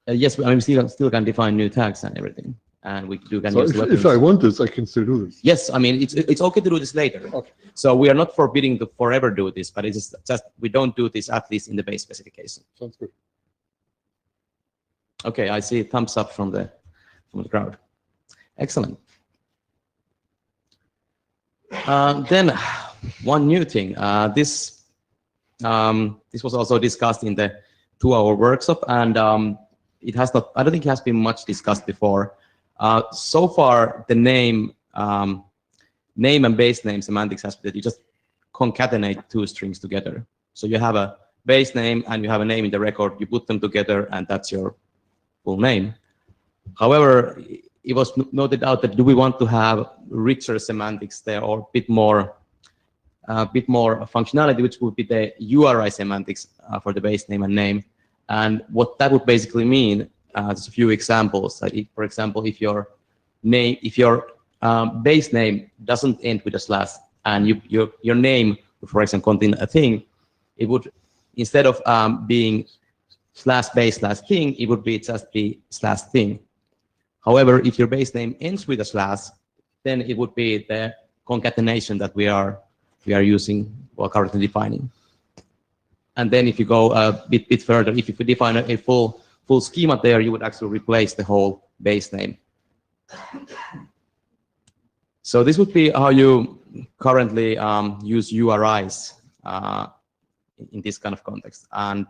Yes, I mean, we still can define new tags and everything, and we do can So use if I want this, I can still do this. Yes, I mean it's okay to do this later. Okay. So we are not forbidding to forever do this, but it's just we don't do this at least in the base specification. Sounds good. Okay, I see thumbs up from the crowd. Excellent. Then one new thing. This was also discussed in the 2-hour workshop, and it has not. I don't think it has been much discussed before. So far, the name and base name semantics has been that you just concatenate 2 strings together. So you have a base name and you have a name in the record. You put them together, and that's your full name. However, it was noted out that do we want to have richer semantics there, or a bit more functionality, which would be the URI semantics for the base name and name. And what that would basically mean, just a few examples. Like for example, if your base name doesn't end with a slash, and your name, for example, contain a thing, it would, instead of being /base/thing, it would be just be /thing. However, if your base name ends with a slash, then it would be the concatenation that we are using or currently defining. And then if you go a bit further, if you define a full schema there, you would actually replace the whole base name. So this would be how you currently use URIs in this kind of context. And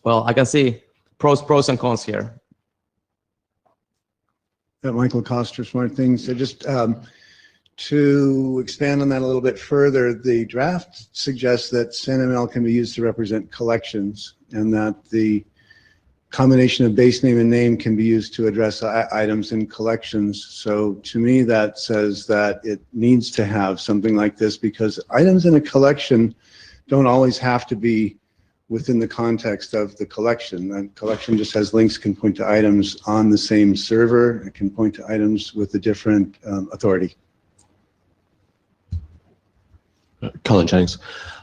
well, I can see pros and cons here. Michael Koster, Smart Things. So just To expand on that a little bit further, the draft suggests that SNML can be used to represent collections, and that the combination of base name and name can be used to address items in collections. So to me, that says that it needs to have something like this, because items in a collection don't always have to be within the context of the collection. The collection just has links, can point to items on the same server. It can point to items with a different authority. Colin Jennings.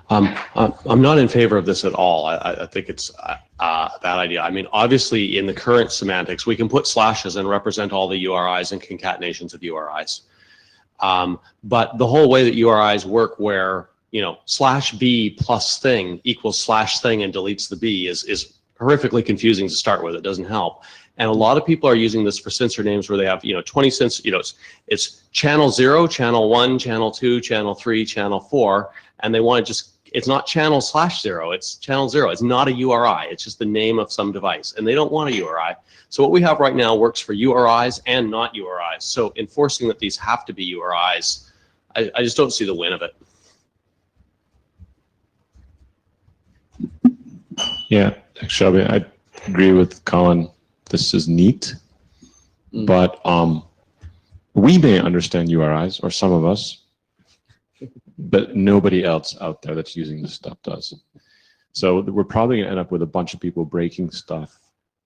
I'm not in favor of this at all. I think it's a bad idea. I mean, obviously, in the current semantics, we can put slashes and represent all the URIs and concatenations of URIs. But the whole way that URIs work, where /b plus thing equals /thing and deletes the b, is horrifically confusing to start with. It doesn't help. And a lot of people are using this for sensor names where they have 20 sensor, it's channel 0, channel 1, channel 2, channel 3, channel 4, and they want to just, it's not channel /0, it's channel 0. It's not a URI, it's just the name of some device, and they don't want a URI. So what we have right now works for URIs and not URIs. So enforcing that these have to be URIs, I just don't see the win of it. Yeah, actually, I agree with Colin. This is neat, but we may understand URIs, or some of us, but nobody else out there that's using this stuff does. So we're probably going to end up with a bunch of people breaking stuff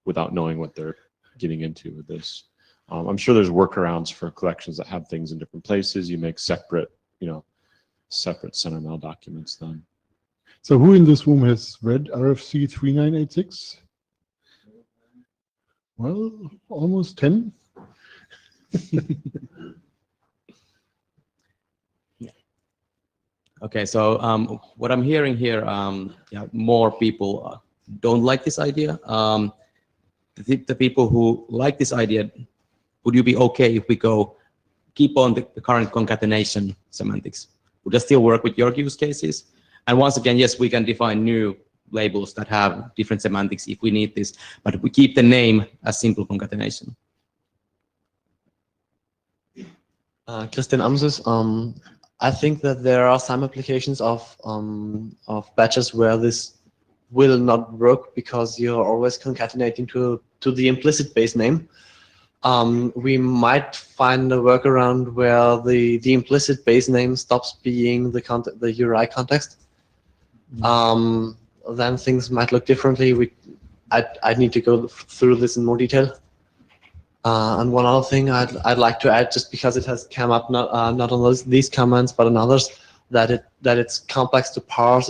without knowing what they're getting into with this. I'm sure there's workarounds for collections that have things in different places. You make separate, separate SNML documents then. So who in this room has read RFC 3986? Well, almost 10. Okay, so what I'm hearing here, more people don't like this idea. The people who like this idea, would you be okay if we keep on the current concatenation semantics? Would that still work with your use cases? And once again, yes, we can define new labels that have different semantics if we need this, but we keep the name as simple concatenation. Christian Amsus, I think that there are some applications of batches where this will not work because you're always concatenating to the implicit base name. We might find a workaround where the implicit base name stops being the URI context. Then things might look differently. I'd need to go through this in more detail. And one other thing I'd like to add, just because it has come up not on these comments but on others, that it's complex to parse.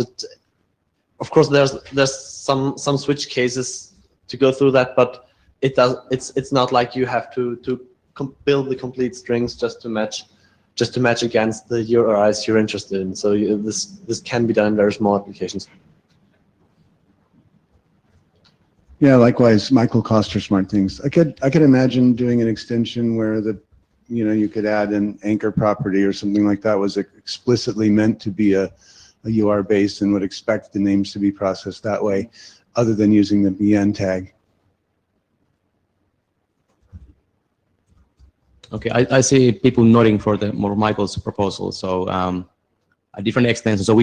Of course, there's some switch cases to go through that, but it's not like you have to build the complete strings just to match against the URIs you're interested in. So this can be done in very small applications. Yeah, likewise, Michael Koster, Smart Things. I could imagine doing an extension where you could add an anchor property or something like that was explicitly meant to be a UR base and would expect the names to be processed that way, other than using the BN tag. Okay, I see people nodding for the more Michael's proposal. So a different extension. So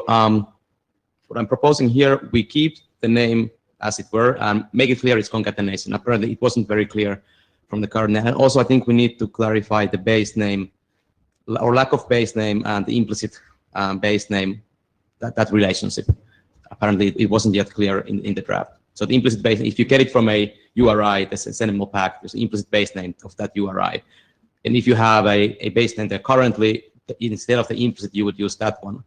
what I'm proposing here, we keep the name as it were, and make it clear it's concatenation. Apparently, it wasn't very clear from the current. And also, I think we need to clarify the base name or lack of base name and the implicit base name, that relationship. Apparently, it wasn't yet clear in the draft. So the implicit base, if you get it from a URI, that's a SNML pack, there's an implicit base name of that URI. And if you have a base name there currently, instead of the implicit, you would use that one.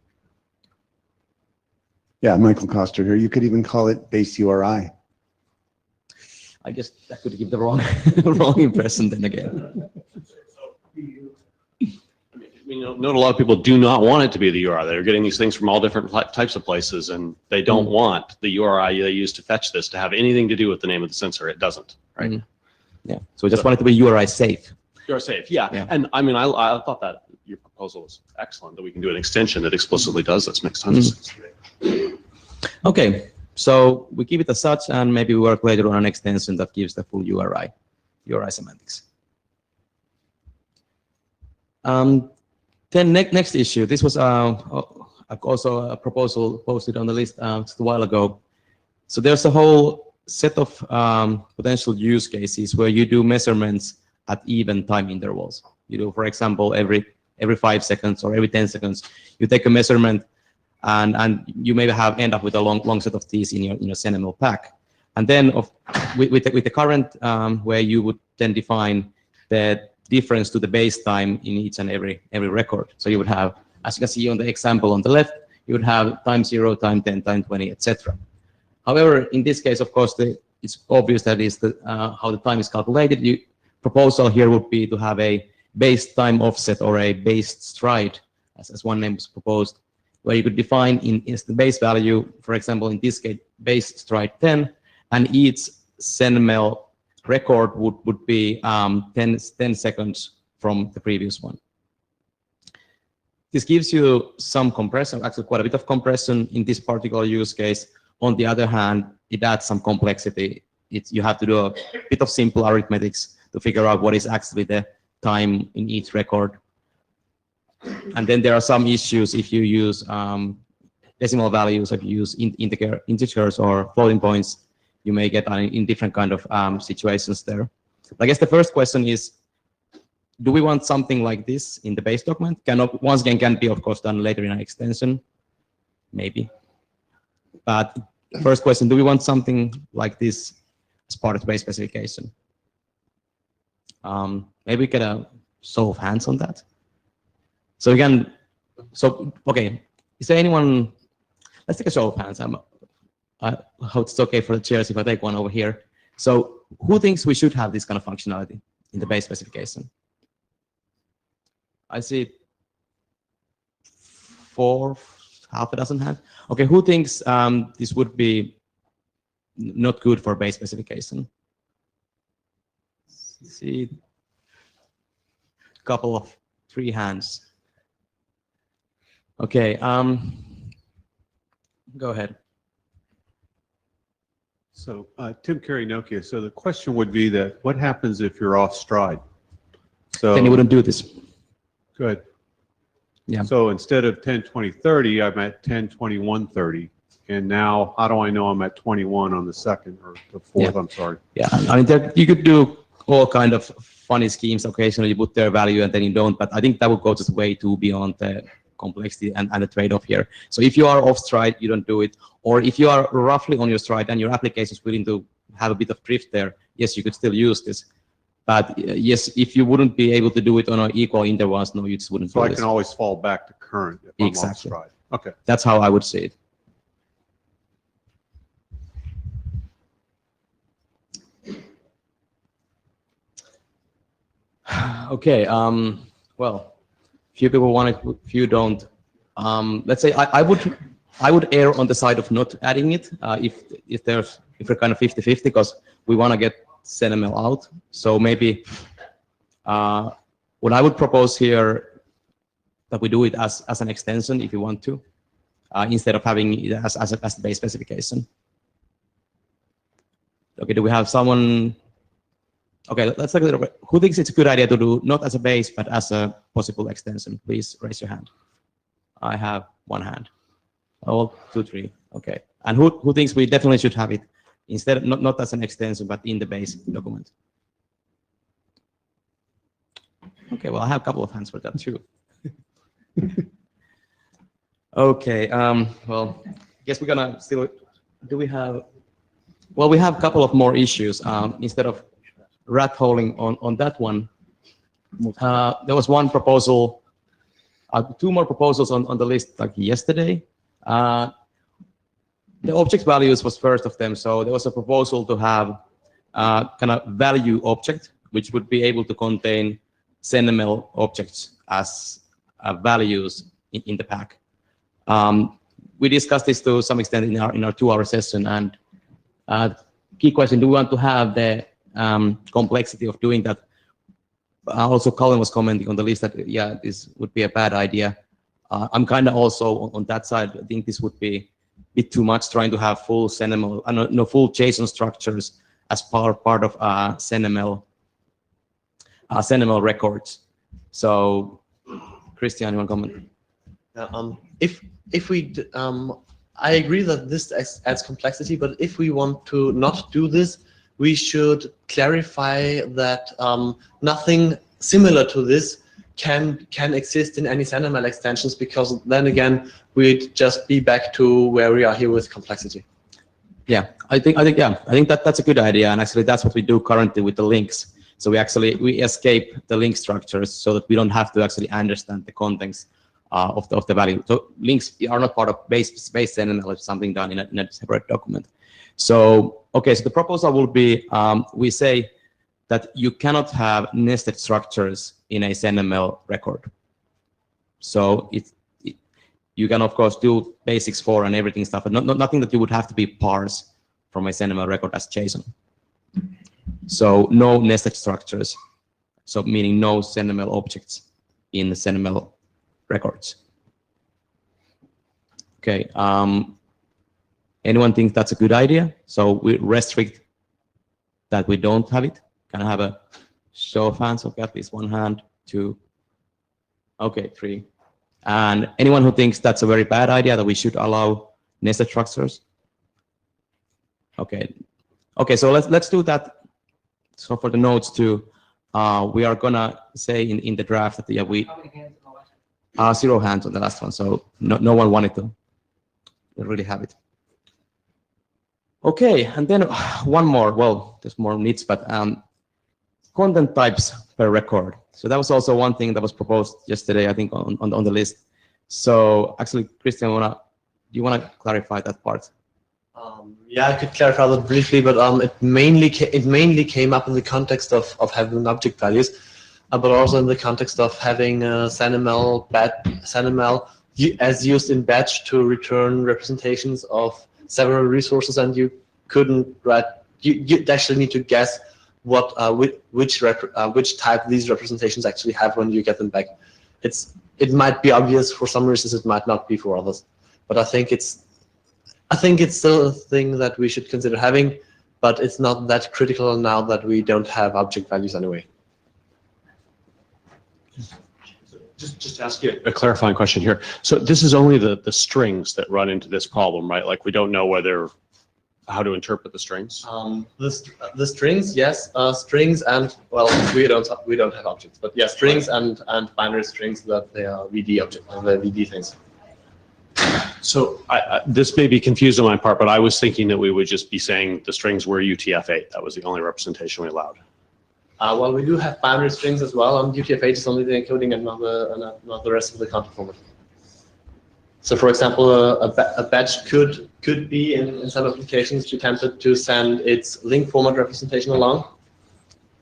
Yeah, Michael Koster here. You could even call it base URI. I guess that could give the wrong impression then again. Note a lot of people do not want it to be the URI. They're getting these things from all different types of places, and they don't want the URI they use to fetch this to have anything to do with the name of the sensor. It doesn't, right? Mm-hmm. Yeah. So we just want it to be URI safe. URI safe, yeah. And I mean, I thought that your proposal was excellent, that we can do an extension that explicitly does this. Makes tons of sense. Okay, so we keep it as such, and maybe we work later on an extension that gives the full URI semantics. Then next issue. This was also a proposal posted on the list just a while ago. So there's a whole set of potential use cases where you do measurements at even time intervals. You do, for example, every 5 seconds or every 10 seconds, you take a measurement, and you maybe end up with a long set of these in your SenML pack. And then with the current where you would then define the difference to the base time in each and every record. So you would have, as you can see on the example on the left, you would have time 0, time 10, time 20, etc. However, in this case, of course, it's obvious that is how the time is calculated. The proposal here would be to have a base time offset or a base stride, as one name was proposed, where you could define the base value, for example, in this case, base stride 10, and each SenML record would be 10 seconds from the previous one. This gives you some compression, actually quite a bit of compression in this particular use case. On the other hand, it adds some complexity. You have to do a bit of simple arithmetics to figure out what is actually the time in each record. And then there are some issues if you use decimal values, if you use integers or floating points, you may get in different kind of situations there. I guess the first question is, do we want something like this in the base document? Once again, can be, of course, done later in an extension, maybe. But first question, do we want something like this as part of the base specification? Maybe we get a show of hands on that. So again, okay, is there anyone, let's take a show of hands. I hope it's okay for the chairs if I take one over here. So who thinks we should have this kind of functionality in the base specification? I see half a dozen hands. Okay, who thinks this would be not good for base specification? See, couple of 3 hands. Okay, go ahead. So Tim Carey, Nokia. So the question would be that what happens if you're off stride? So then you wouldn't do this. Good. Yeah. So instead of 10, 20, 30, I'm at 10, 21, 30. And now how do I know I'm at 21 on the second or the fourth? Yeah. I'm sorry. Yeah, I mean, you could do all kind of funny schemes. Occasionally you put their value and then you don't, but I think that would go just way too beyond the complexity and the trade-off here. So if you are off stride, you don't do it. Or if you are roughly on your stride and your application is willing to have a bit of drift there, yes, you could still use this. But yes, if you wouldn't be able to do it on an equal intervals, no, you just wouldn't So do I this. can always fall back to current if I'm off Exactly. stride. Okay. That's how I would say it. Okay, well, few people want it, few don't. Let's say I would err on the side of not adding it if we're kind of 50-50 because we want to get SenML out. So maybe what I would propose here that we do it as an extension if you want to, instead of having it as the base specification. Okay, do we have someone? Okay, let's take a little bit. Who thinks it's a good idea to do not as a base, but as a possible extension? Please raise your hand. I have 1 hand. Oh, 2, 3. Okay. And who thinks we definitely should have it instead of not as an extension, but in the base document? Okay, well, I have a couple of hands for that too. Okay, well, I guess we're gonna still, do we have, well, we have a couple of more issues. Instead of rat holing on that one, there was one proposal, 2 more proposals on the list like yesterday. The object values was first of them. So there was a proposal to have kind of value object, which would be able to contain SenML objects as values in the pack. We discussed this to some extent in our 2-hour session, and key question: do we want to have the complexity of doing that? Also, Colin was commenting on the list that yeah, this would be a bad idea. I'm kind of also on that side. I think this would be a bit too much trying to have full SenML, no full JSON structures as part of SenML records. So Christian, you want to comment? If we, I agree that this adds complexity, but if we want to not do this, we should clarify that nothing similar to this can exist in any SNML extensions, because then again we'd just be back to where we are here with complexity. Yeah, I think that's a good idea, and actually that's what we do currently with the links. So we escape the link structures so that we don't have to actually understand the contents of the value. So links are not part of base SNML. It's something done in a separate document. So okay, so the proposal will be we say that you cannot have nested structures in a SNML record. So you can of course do basics for and everything stuff, but nothing that you would have to be parse from a SNML record as JSON. So no nested structures. So meaning no SNML objects in the SNML records. Okay. Anyone think that's a good idea? So we restrict that we don't have it. Can I have a show of hands? Okay, at least one hand, two. Okay, three. And anyone who thinks that's a very bad idea, that we should allow nested structures? Okay. Okay, so let's do that. So for the notes too, we are gonna say in the draft that we 0 hands on the last one, so no one wanted to really have it. Okay, and then one more. Well, there's more needs, but content types per record. So that was also one thing that was proposed yesterday, I think, on the list. So actually, Christian, do you wanna clarify that part? Yeah, I could clarify that briefly, but it mainly came up in the context of having object values, but also in the context of having SNML as used in batch to return representations of several resources, and you couldn't write. You actually need to guess what which type these representations actually have when you get them back. It might be obvious for some reasons, it might not be for others, but I think it's still a thing that we should consider having, but it's not that critical now that we don't have object values anyway. Just to ask you a clarifying question here. So this is only the strings that run into this problem, right? Like we don't know how to interpret the strings. The strings, yes, strings and, well, we don't have objects, but yeah, strings and binary strings, that they are VD object, the VD things. So this may be confused on my part, but I was thinking that we would just be saying the strings were UTF-8. That was the only representation we allowed. Well, we do have binary strings as well, and UTF-8 is only the encoding and not the rest of the content format. So, for example, a batch could be in some applications be tempted to send its link format representation along.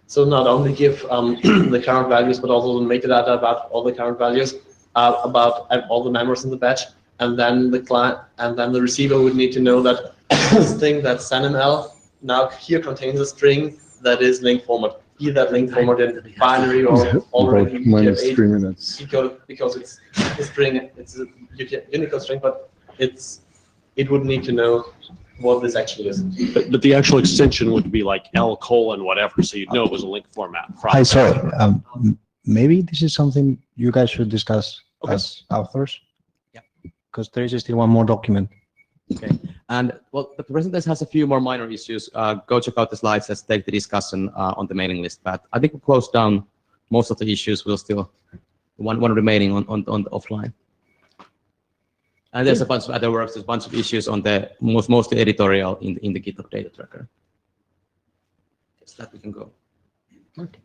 So not only give the current values, but also the metadata about all the current values, about all the members in the batch, and then the client and then the receiver would need to know that this thing that's SNML now here contains a string that is link format. Be that link format in binary or already -3 minutes. Because it's a string, it's a Unicode string, but it would need to know what this actually is. But the actual extension would be like L:, whatever, so you'd know it was a link format. Hi, sorry. Maybe this is something you guys should discuss as authors. Yeah. Because there is still one more document. Okay, and well, the presentation has a few more minor issues. Go check out the slides. Let's take the discussion on the mailing list. But I think we closed down most of the issues. We'll still one remaining on the offline. And there's a bunch of other works. There's a bunch of issues on the mostly editorial in the GitHub data tracker. Yes, that we can go. Okay.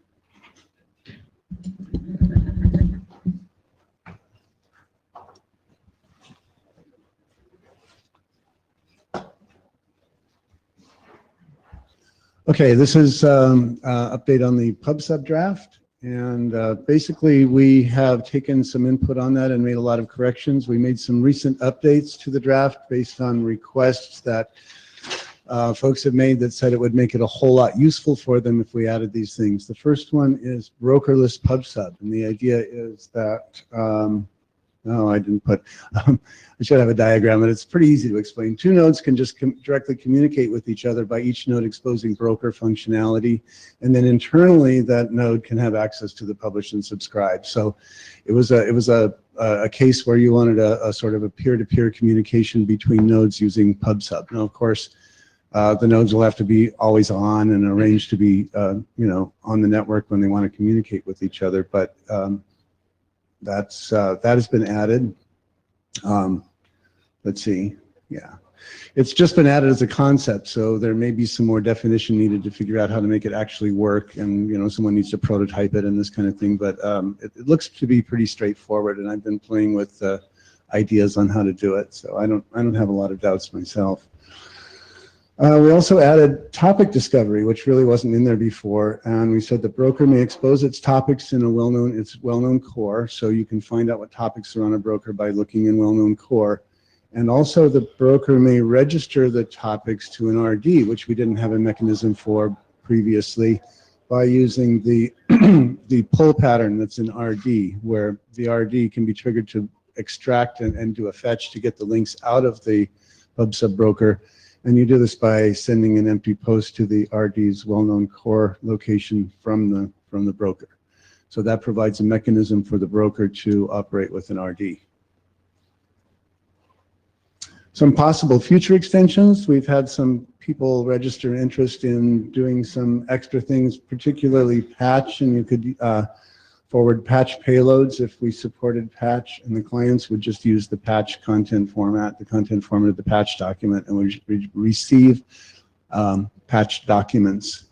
Okay, this is update on the PubSub draft, and basically we have taken some input on that and made a lot of corrections. We made some recent updates to the draft based on requests that folks have made that said it would make it a whole lot useful for them if we added these things. The first one is brokerless PubSub, and the idea is that Oh, I didn't put, I should have a diagram, but it's pretty easy to explain. Two nodes can just directly communicate with each other by each node exposing broker functionality. And then internally, that node can have access to the publish and subscribe. So it was a case where you wanted a sort of a peer-to-peer communication between nodes using PubSub. Now, of course, the nodes will have to be always on and arranged to be, on the network when they want to communicate with each other. But that has been added. Let's see. Yeah, it's just been added as a concept, so there may be some more definition needed to figure out how to make it actually work, and someone needs to prototype it and this kind of thing. But it looks to be pretty straightforward, and I've been playing with ideas on how to do it, so I don't have a lot of doubts myself. We also added topic discovery, which really wasn't in there before, and we said the broker may expose its topics in a well-known core, so you can find out what topics are on a broker by looking in well-known core. And also the broker may register the topics to an RD, which we didn't have a mechanism for previously, by using the the pull pattern that's in RD, where the RD can be triggered to extract and do a fetch to get the links out of the PubSub broker. And you do this by sending an empty post to the RD's well-known core location from the broker. So that provides a mechanism for the broker to operate with an RD. Some possible future extensions. We've had some people register interest in doing some extra things, particularly patch, and you could forward patch payloads if we supported patch, and the clients would just use the patch content format, the content format of the patch document, and would receive patch documents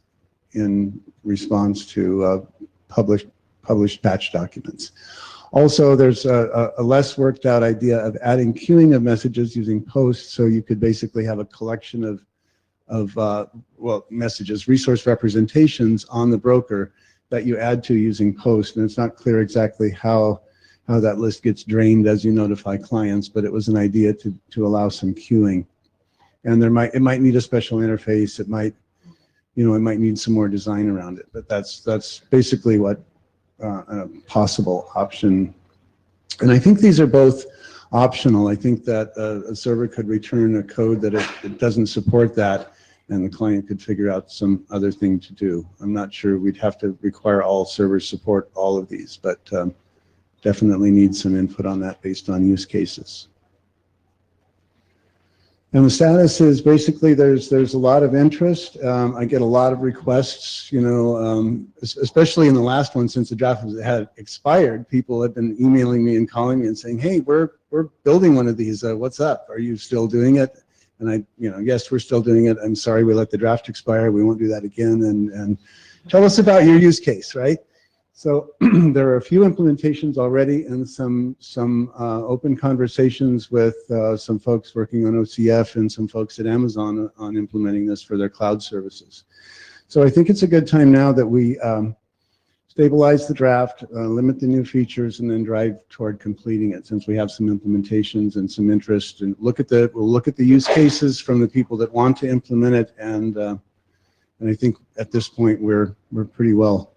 in response to published patch documents. Also, there's a less worked out idea of adding queuing of messages using posts, so you could basically have a collection of messages, resource representations on the broker that you add to using post, and it's not clear exactly how that list gets drained as you notify clients, but it was an idea to allow some queuing. And it might need a special interface. It might need some more design around it, but that's basically what a possible option. And I think these are both optional. I think that a server could return a code that it doesn't support that, and the client could figure out some other thing to do. I'm not sure we'd have to require all servers support all of these, but definitely need some input on that based on use cases. And the status is basically there's a lot of interest. I get a lot of requests, especially in the last one, since the draft had expired. People have been emailing me and calling me and saying, "Hey, we're building one of these. What's up? Are you still doing it?" And yes, we're still doing it. I'm sorry we let the draft expire. We won't do that again. And tell us about your use case, right? So there are a few implementations already, and some open conversations with some folks working on OCF and some folks at Amazon on implementing this for their cloud services. So I think it's a good time now that we stabilize the draft, limit the new features, and then drive toward completing it, since we have some implementations and some interest. And we'll look at the use cases from the people that want to implement it, and I think at this point we're pretty well.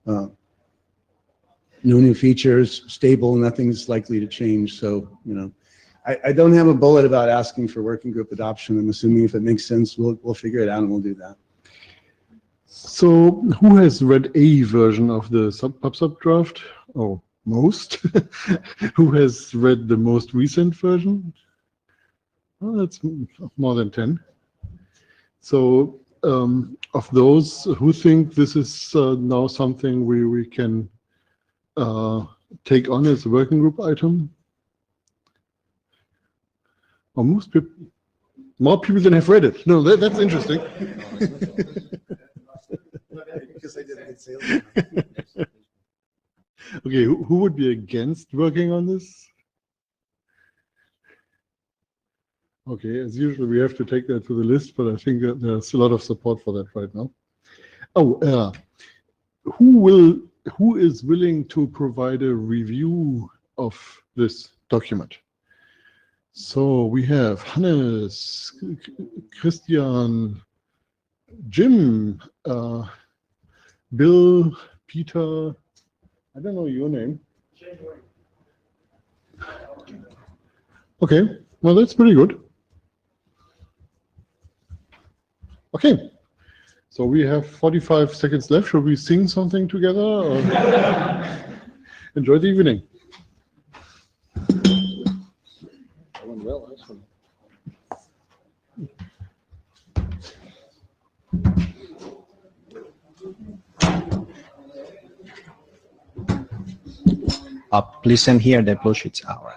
No new features, stable, nothing's likely to change. So I don't have a bullet about asking for working group adoption. I'm assuming if it makes sense, we'll figure it out and we'll do that. So who has read a version of the PubSub draft? Oh, most. Who has read the most recent version? Well, that's more than 10. So of those, who think this is now something we can take on as a working group item? Well, most people, more people than have read it. No, that's interesting. Because I did a good sales. Okay, who would be against working on this? Okay, as usual, we have to take that to the list, but I think that there's a lot of support for that right now. Oh, who is willing to provide a review of this document? So we have Hannes, Christian, Jim, Bill, Peter, I don't know your name. Okay, well, that's pretty good. Okay, so we have 45 seconds left. Should we sing something together? Or enjoy the evening. That went well, excellent. Please send here the bullshit hour.